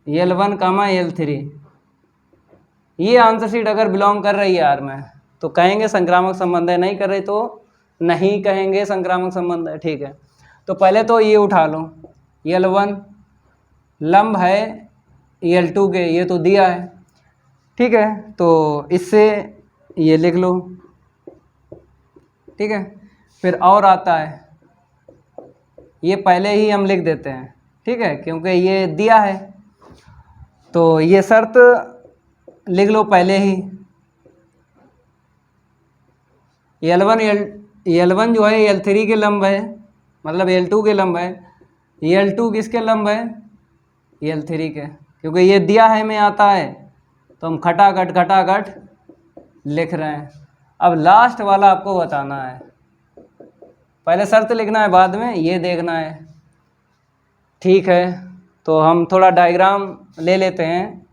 S1: L1 कामा L3, ये आंसर शीट अगर बिलोंग कर रही है R में तो कहेंगे संक्रामक संबंध है, नहीं कर रही तो नहीं कहेंगे संक्रामक संबंध है। ठीक है, तो पहले तो ये उठा लो, L1 लंब है L2 के, ये तो दिया है, ठीक है, तो इससे ये लिख लो, ठीक है। फिर और आता है, ये पहले ही हम लिख देते हैं, ठीक है, क्योंकि ये दिया है, तो ये शर्त लिख लो पहले ही। L1 जो है L3 के लंब है, मतलब L2 के लंब है, L2 किसके लंब है? L3 के, क्योंकि ये दिया है में आता है तो हम खटाखट लिख रहे हैं। अब लास्ट वाला आपको बताना है, पहले शर्त लिखना है, बाद में ये देखना है, ठीक है। तो हम थोड़ा डायग्राम ले लेते हैं।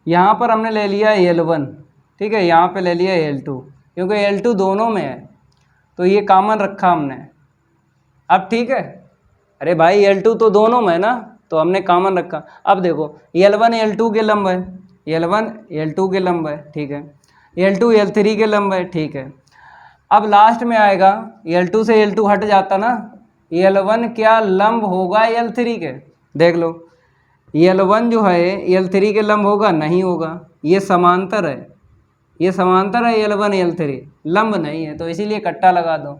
S1: यहाँ पर हमने ले लिया L1, ठीक है, यहाँ पे ले लिया L2, क्योंकि L2 दोनों में है तो ये कॉमन रखा हमने। अब ठीक है, अरे भाई L2 तो दोनों में है ना, तो हमने कॉमन रखा। अब देखो L1 L2 के लंब है, L1 L2 के लंब है, ठीक है, L2 L3 के लंब है, ठीक है। अब लास्ट में आएगा, L2 से L2 हट जाता ना, L1 क्या लंब होगा L3 के? देख लो, L1 जो है L3 के लंब होगा? नहीं होगा, ये समांतर है, ये समांतर है L1 L3, लंब नहीं है, तो इसीलिए कट्टा लगा दो।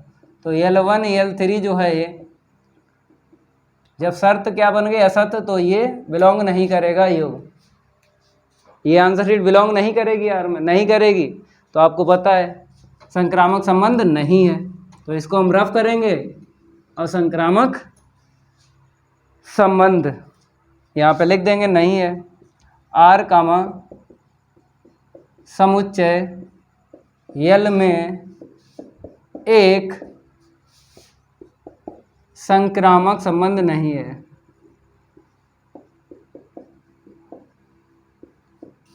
S1: तो L1 L3 जो है ये, जब शर्त क्या बन गई? असत, तो ये बिलोंग नहीं करेगा योग, ये आंसर शीट बिलोंग नहीं करेगी यार में, नहीं करेगी, तो आपको पता है संक्रामक संबंध नहीं है, तो इसको हम रफ करेंगे और संक्रामक संबंध यहाँ पे लिख देंगे, नहीं है। R कामा समुच्चय L में एक संक्रामक संबंध नहीं है,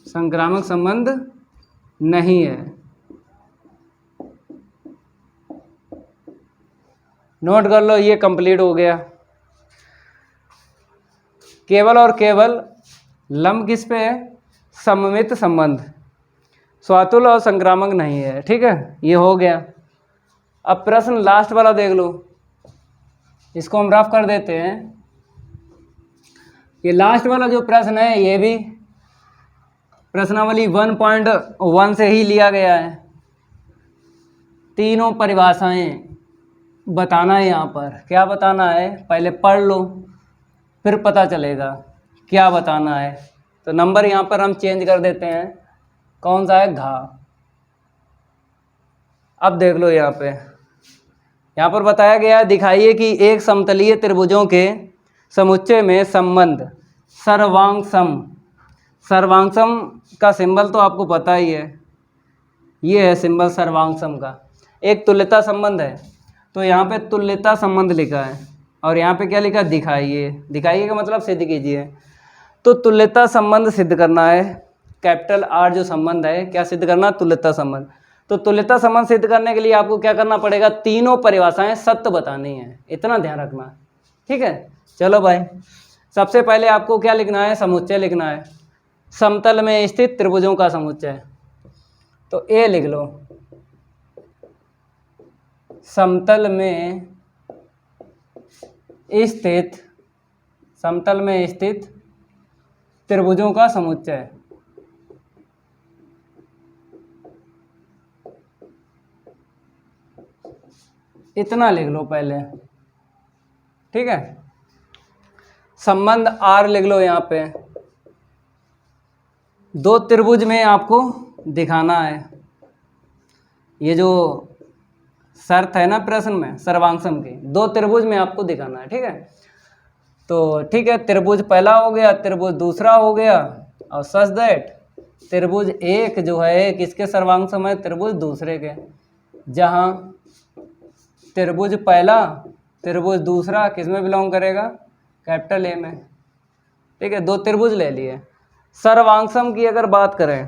S1: संक्रामक संबंध नहीं है। नोट कर लो, ये कंप्लीट हो गया। केवल और केवल लंब किस पे है? सममित संबंध, स्वातुल और संक्रामक नहीं है, ठीक है, ये हो गया। अब प्रश्न लास्ट वाला देख लो, इसको हम रफ कर देते हैं। ये लास्ट वाला जो प्रश्न है ये भी प्रश्नावली 1.1 से ही लिया गया है। तीनों परिभाषाएं बताना है, यहाँ पर क्या बताना है पहले पढ़ लो, फिर पता चलेगा क्या बताना है। तो नंबर यहाँ पर हम चेंज कर देते हैं, कौन सा है? घा। अब देख लो, यहाँ पर बताया गया है, दिखाइए कि एक समतलीय त्रिभुजों के समुच्चय में संबंध सर्वांगसम। सर्वांगसम का सिंबल तो आपको पता ही है, ये है सिंबल सर्वांगसम का। एक तुल्यता संबंध है, तो यहाँ पे तुल्यता संबंध लिखा है और यहाँ पे क्या लिखा? दिखाइए। दिखाइए का मतलब सिद्ध कीजिए। तो तुल्यता संबंध सिद्ध करना है, कैपिटल R जो संबंध है, क्या सिद्ध करना? तुल्यता संबंध। तो तुल्यता संबंध सिद्ध करने के लिए आपको क्या करना पड़ेगा? तीनों परिभाषाएं सत्य बतानी है, इतना ध्यान रखना, ठीक है। चलो भाई, सबसे पहले आपको क्या लिखना है? समुच्चय लिखना है, समतल में स्थित त्रिभुजों का समुच्चय। तो ए लिख लो, समतल में स्थित त्रिभुजों का समुच्चय। इतना लिख लो पहले, ठीक है। संबंध R लिख लो, यहाँ पे दो त्रिभुज में आपको दिखाना है। ये जो शर्त है ना प्रश्न में सर्वांगसम की, दो त्रिभुज में आपको दिखाना है, ठीक है। तो ठीक है, त्रिभुज पहला हो गया, त्रिभुज दूसरा हो गया, और सच दैट त्रिभुज एक जो है किसके सर्वांगसम है? त्रिभुज दूसरे के। जहाँ त्रिभुज पहला, त्रिभुज दूसरा किस में बिलोंग करेगा, कैपिटल ए में। ठीक है, 2 त्रिभुज ले लिए। सर्वांगसम की अगर बात करें,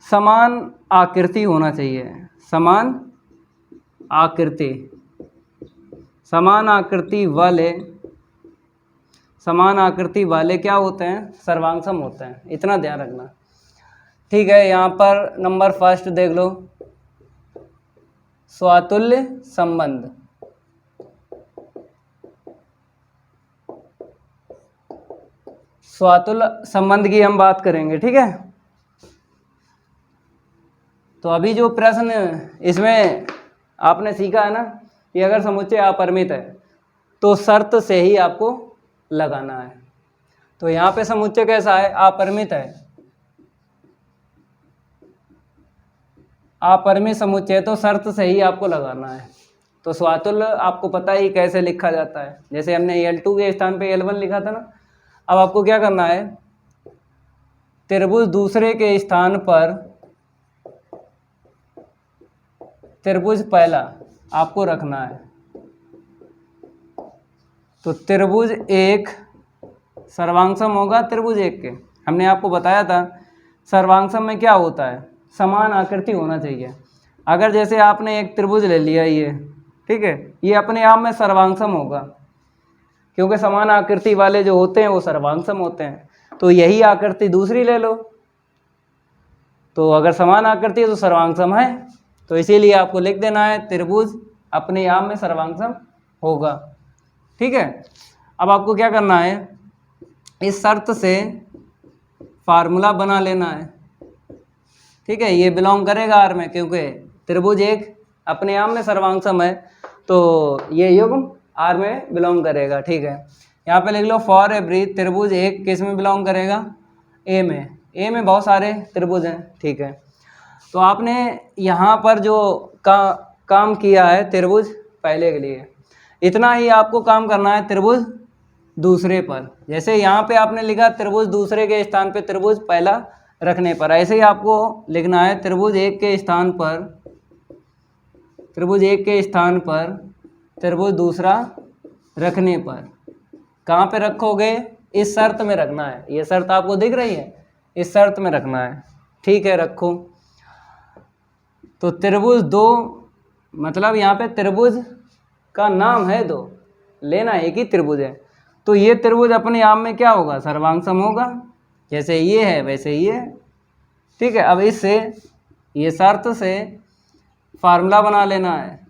S1: समान आकृति होना चाहिए, समान आकृति, समान आकृति वाले क्या होते हैं, सर्वांगसम होते हैं, इतना ध्यान रखना। ठीक है, यहाँ पर नंबर फर्स्ट देख लो, स्वातुल्य संबंध। स्वातुल्य संबंध की हम बात करेंगे। ठीक है, तो अभी जो प्रश्न इसमें आपने सीखा है ना कि अगर समुच्चय अपरिमित है तो शर्त से ही आपको लगाना है। तो यहाँ पे समुच्चय कैसा है, अपरिमित है, अपरिमित समुच्चय, तो शर्त से ही आपको लगाना है। तो स्वातुल्य आपको पता ही कैसे लिखा जाता है, जैसे हमने L2 के स्थान पे L1 लिखा था ना। अब आपको क्या करना है, त्रिभुज दूसरे के स्थान पर त्रिभुज पहला आपको रखना है। तो त्रिभुज एक सर्वांगसम होगा त्रिभुज एक के। हमने आपको बताया था सर्वांगसम में क्या होता है, समान आकृति होना चाहिए। अगर जैसे आपने एक त्रिभुज ले लिया ये, ठीक है, ये अपने आप में सर्वांगसम होगा, क्योंकि समान आकृति वाले जो होते हैं वो सर्वांगसम होते हैं। तो यही आकृति दूसरी ले लो, तो अगर समान आकृति है तो सर्वांगसम है, तो इसीलिए आपको लिख देना है त्रिभुज अपने आप में सर्वांगसम होगा। ठीक है, अब आपको क्या करना है, इस शर्त से फार्मूला बना लेना है। ठीक है, ये बिलोंग करेगा आर में, क्योंकि त्रिभुज एक अपने आप में सर्वांगसम है, तो ये युग्म आर में बिलोंग करेगा। ठीक है, यहाँ पे लिख लो फॉर एवरी त्रिभुज एक किस में बिलोंग करेगा, ए में। ए में बहुत सारे त्रिभुज हैं। ठीक है, तो आपने यहाँ पर जो काम किया है त्रिभुज पहले के लिए, इतना ही आपको काम करना है त्रिभुज दूसरे पर। जैसे यहाँ पे आपने लिखा त्रिभुज दूसरे के स्थान पे त्रिभुज पहला रखने पर, ऐसे ही आपको लिखना है त्रिभुज एक के स्थान पर, त्रिभुज एक के स्थान पर त्रिभुज दूसरा रखने पर। कहाँ पे रखोगे, इस शर्त में रखना है। ये शर्त आपको दिख रही है, इस शर्त में रखना है। ठीक है, रखो। तो त्रिभुज दो, मतलब यहाँ पे त्रिभुज का नाम है दो, लेना एक ही त्रिभुज है, तो ये त्रिभुज अपने आप में क्या होगा, सर्वांगसम होगा। जैसे ये है वैसे ये है। ठीक है, अब इससे ये शर्त से फार्मूला बना लेना है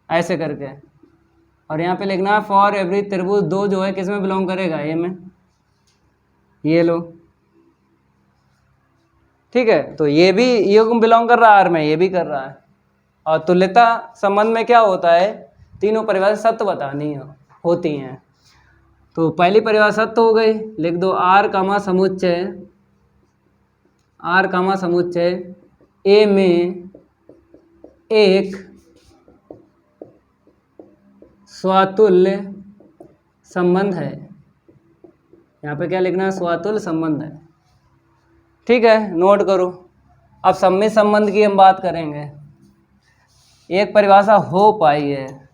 S1: ऐसे करके, और यहाँ पे लिखना है फॉर एवरी त्रिभुज दो जो है किस में बिलोंग करेगा, ए में। ये लो। ठीक है, तो ये भी युग्म बिलोंग कर रहा है आर में, ये भी कर रहा है। और तुल्यता संबंध में क्या होता है, तीनों परिभाषा सत्य बतानी होती हैं। तो पहली परिभाषा सत्य हो गई, लिख दो आर कामा समुच्चय, आर कामा समुच्चय ए में एक स्वातुल्य संबंध है। यहाँ पे क्या लिखना है, स्वातुल्य संबंध है। ठीक है, नोट करो। अब सम्मित संबंध की हम बात करेंगे। एक परिभाषा हो पाई है,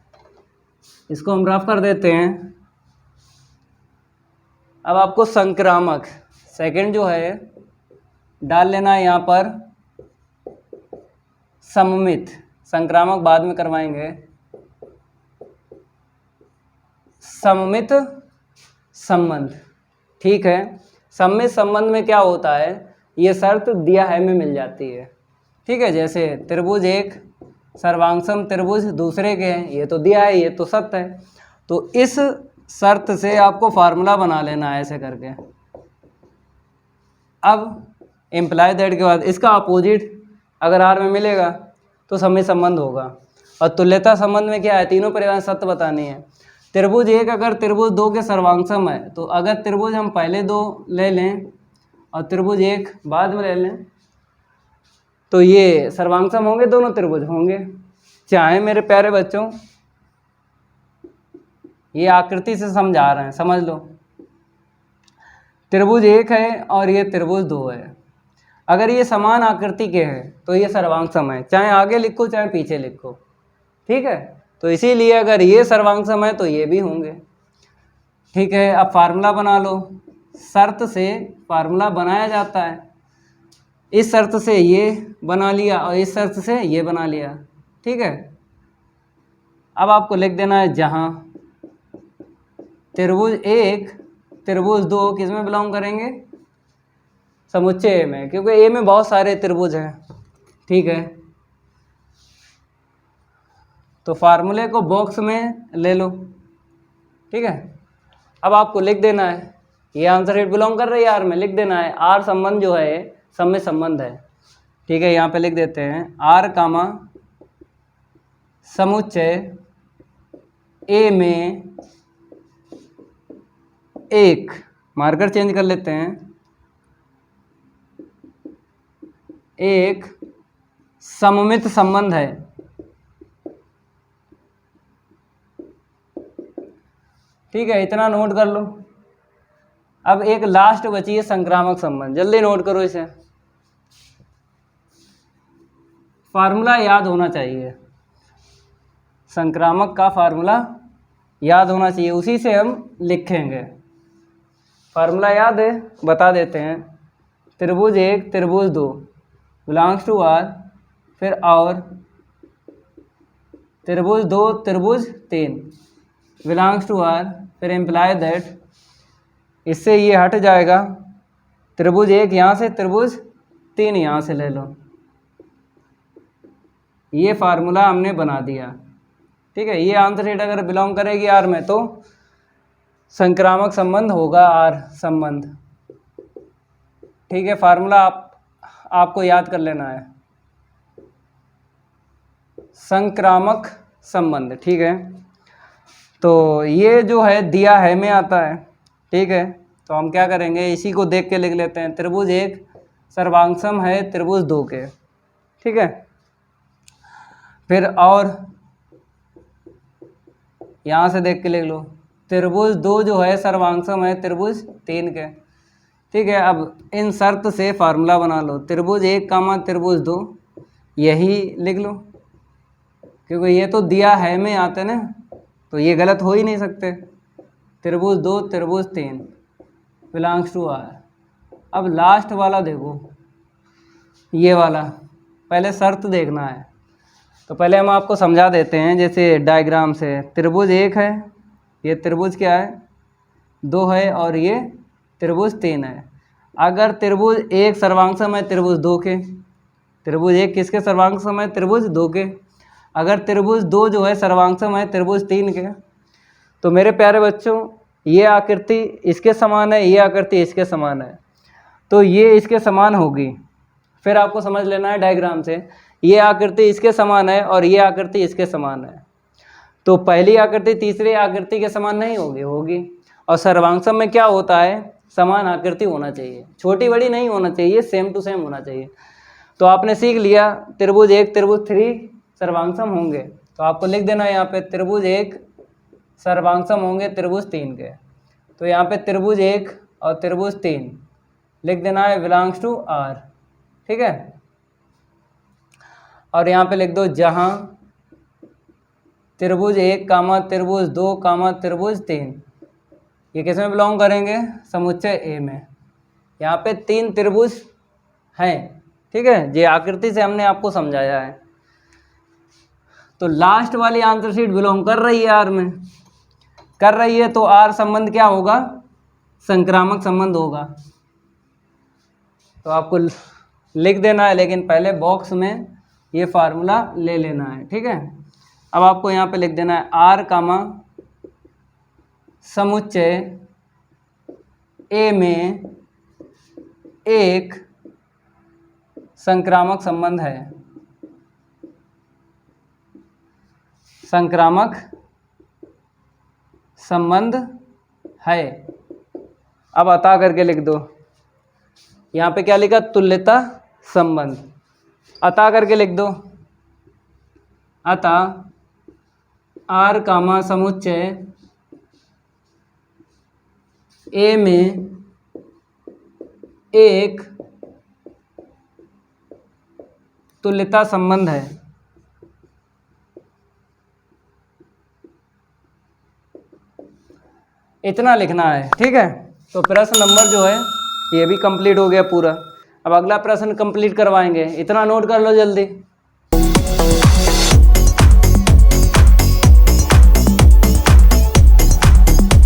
S1: इसको हम रफ कर देते हैं। अब आपको संक्रामक सेकंड जो है डाल लेना है यहाँ पर, सममित, संक्रामक बाद में करवाएंगे। सममित संबंध। ठीक है, सममित संबंध में क्या होता है, ये शर्त दिया है में मिल जाती है। ठीक है, जैसे त्रिभुज एक सर्वांगसम त्रिभुज दूसरे के हैं, ये तो दिया है, ये तो सत्य है। तो इस शर्त से आपको फार्मूला बना लेना है ऐसे करके। अब इम्प्लाई दैट के बाद इसका अपोजिट अगर आर में मिलेगा तो सम्मित संबंध होगा। और तुल्यता संबंध में क्या है, तीनों परिभाषा सत्य बतानी है। त्रिभुज एक अगर त्रिभुज दो के सर्वांगसम है, तो अगर त्रिभुज हम पहले दो ले लें और त्रिभुज एक बाद में ले लें, तो ये सर्वांगसम होंगे, दोनों त्रिभुज होंगे। चाहे मेरे प्यारे बच्चों, ये आकृति से समझा रहे हैं, समझ लो। त्रिभुज एक है और ये त्रिभुज दो है, अगर ये समान आकृति के हैं तो ये सर्वांगसम है, चाहे आगे लिखो चाहे पीछे लिखो। ठीक है, तो इसीलिए अगर ये सर्वांग सम है तो ये भी होंगे। ठीक है, अब फार्मूला बना लो। शर्त से फार्मूला बनाया जाता है, इस शर्त से ये बना लिया और इस शर्त से ये बना लिया। ठीक है, अब आपको लिख देना है जहाँ त्रिभुज 1 त्रिभुज 2 किस में बिलोंग करेंगे, समुच्चय ए में, क्योंकि ए में बहुत सारे त्रिभुज हैं। ठीक है, तो फार्मूले को बॉक्स में ले लो। ठीक है, अब आपको लिख देना है ये आंसर शीट बिलोंग कर रही है आर में, लिख देना है आर संबंध जो है सब में संबंध है। ठीक है, यहाँ पे लिख देते हैं आर कामा समुच्चय ए में एक, मार्कर चेंज कर लेते हैं, एक सममित संबंध है। ठीक है, इतना नोट कर लो। अब एक लास्ट बची है संक्रामक संबंध, जल्दी नोट करो इसे। फार्मूला याद होना चाहिए, संक्रामक का फार्मूला याद होना चाहिए, उसी से हम लिखेंगे। फार्मूला याद है, बता देते हैं। त्रिभुज 1 त्रिभुज 2 बिलोंग्स टू आर, फिर और त्रिभुज 2 त्रिभुज 3 बिलोंग्स टू आर, फिर इम्प्लाई दैट, इससे ये हट जाएगा, त्रिभुज 1 यहाँ से त्रिभुज 3 यहाँ से ले लो। ये फार्मूला हमने बना दिया। ठीक है, ये आंसर शीट अगर बिलोंग करेगी आर में तो संक्रामक संबंध होगा आर संबंध। ठीक है, फार्मूला आपको याद कर लेना है, संक्रामक संबंध। ठीक है, तो ये जो है दिया है में आता है। ठीक है, तो हम क्या करेंगे, इसी को देख के लिख लेते हैं। त्रिभुज 1 सर्वांगसम है त्रिभुज 2 के। ठीक है, फिर और यहाँ से देख के लिख लो, त्रिभुज 2 जो है सर्वांगसम है त्रिभुज 3 के। ठीक है, अब इन शर्त से फार्मूला बना लो, त्रिभुज 1 कामा त्रिभुज 2, यही लिख लो, क्योंकि ये तो दिया है में आते ना, तो ये गलत हो ही नहीं सकते। त्रिभुज 2 त्रिभुज 3 बिलोंग्स टू आर। अब लास्ट वाला देखो, ये वाला पहले शर्त देखना है, तो पहले हम आपको समझा देते हैं, जैसे डायग्राम से। त्रिभुज 1 है, ये त्रिभुज क्या है 2 है, और ये त्रिभुज 3 है। अगर त्रिभुज 1 सर्वांगसम है त्रिभुज 2 के, त्रिभुज 1 किसके सर्वांगसम है त्रिभुज 2 के, अगर त्रिभुज 2 जो है सर्वांगसम है त्रिभुज 3 के, तो मेरे प्यारे बच्चों ये आकृति इसके समान है, ये आकृति इसके समान है, तो ये इसके समान होगी। फिर आपको समझ लेना है डायग्राम से, ये आकृति इसके समान है और ये आकृति इसके समान है, तो पहली आकृति तीसरी आकृति के समान नहीं होगी। और सर्वांगसम में क्या होता है, समान आकृति होना चाहिए, छोटी बड़ी नहीं होना चाहिए, सेम टू सेम होना चाहिए। तो आपने सीख लिया त्रिभुज 1 त्रिभुज 3 सर्वांगसम होंगे, तो आपको लिख देना है यहाँ पे त्रिभुज 1 सर्वांगसम होंगे त्रिभुज 3 के, तो यहाँ पे त्रिभुज 1 और त्रिभुज 3 लिख देना है बिलोंग्स टू आर। ठीक है, और यहाँ पे लिख दो जहाँ त्रिभुज 1 कामा त्रिभुज 2 कामा त्रिभुज 3 ये किस में बिलोंग करेंगे, समुच्चय ए में। यहाँ पे 3 त्रिभुज हैं। ठीक है, ये आकृति से हमने आपको समझाया है। तो लास्ट वाली आंसर शीट बिलोंग कर रही है आर में, कर रही है, तो आर संबंध क्या होगा, संक्रामक संबंध होगा। तो आपको लिख देना है, लेकिन पहले बॉक्स में ये फार्मूला ले लेना है। ठीक है, अब आपको यहाँ पे लिख देना है आर कामा समुच्चय ए में एक संक्रामक संबंध है, संक्रामक संबंध है। अब अता करके लिख दो, यहाँ पे क्या लिखा, तुल्यता संबंध, अता करके लिख दो, अतः आर कामा समुच्चय ए में एक तुल्यता संबंध है। इतना लिखना है, ठीक है। तो प्रश्न नंबर जो है ये भी कंप्लीट हो गया पूरा। अब अगला प्रश्न कंप्लीट करवाएंगे, इतना नोट कर लो जल्दी।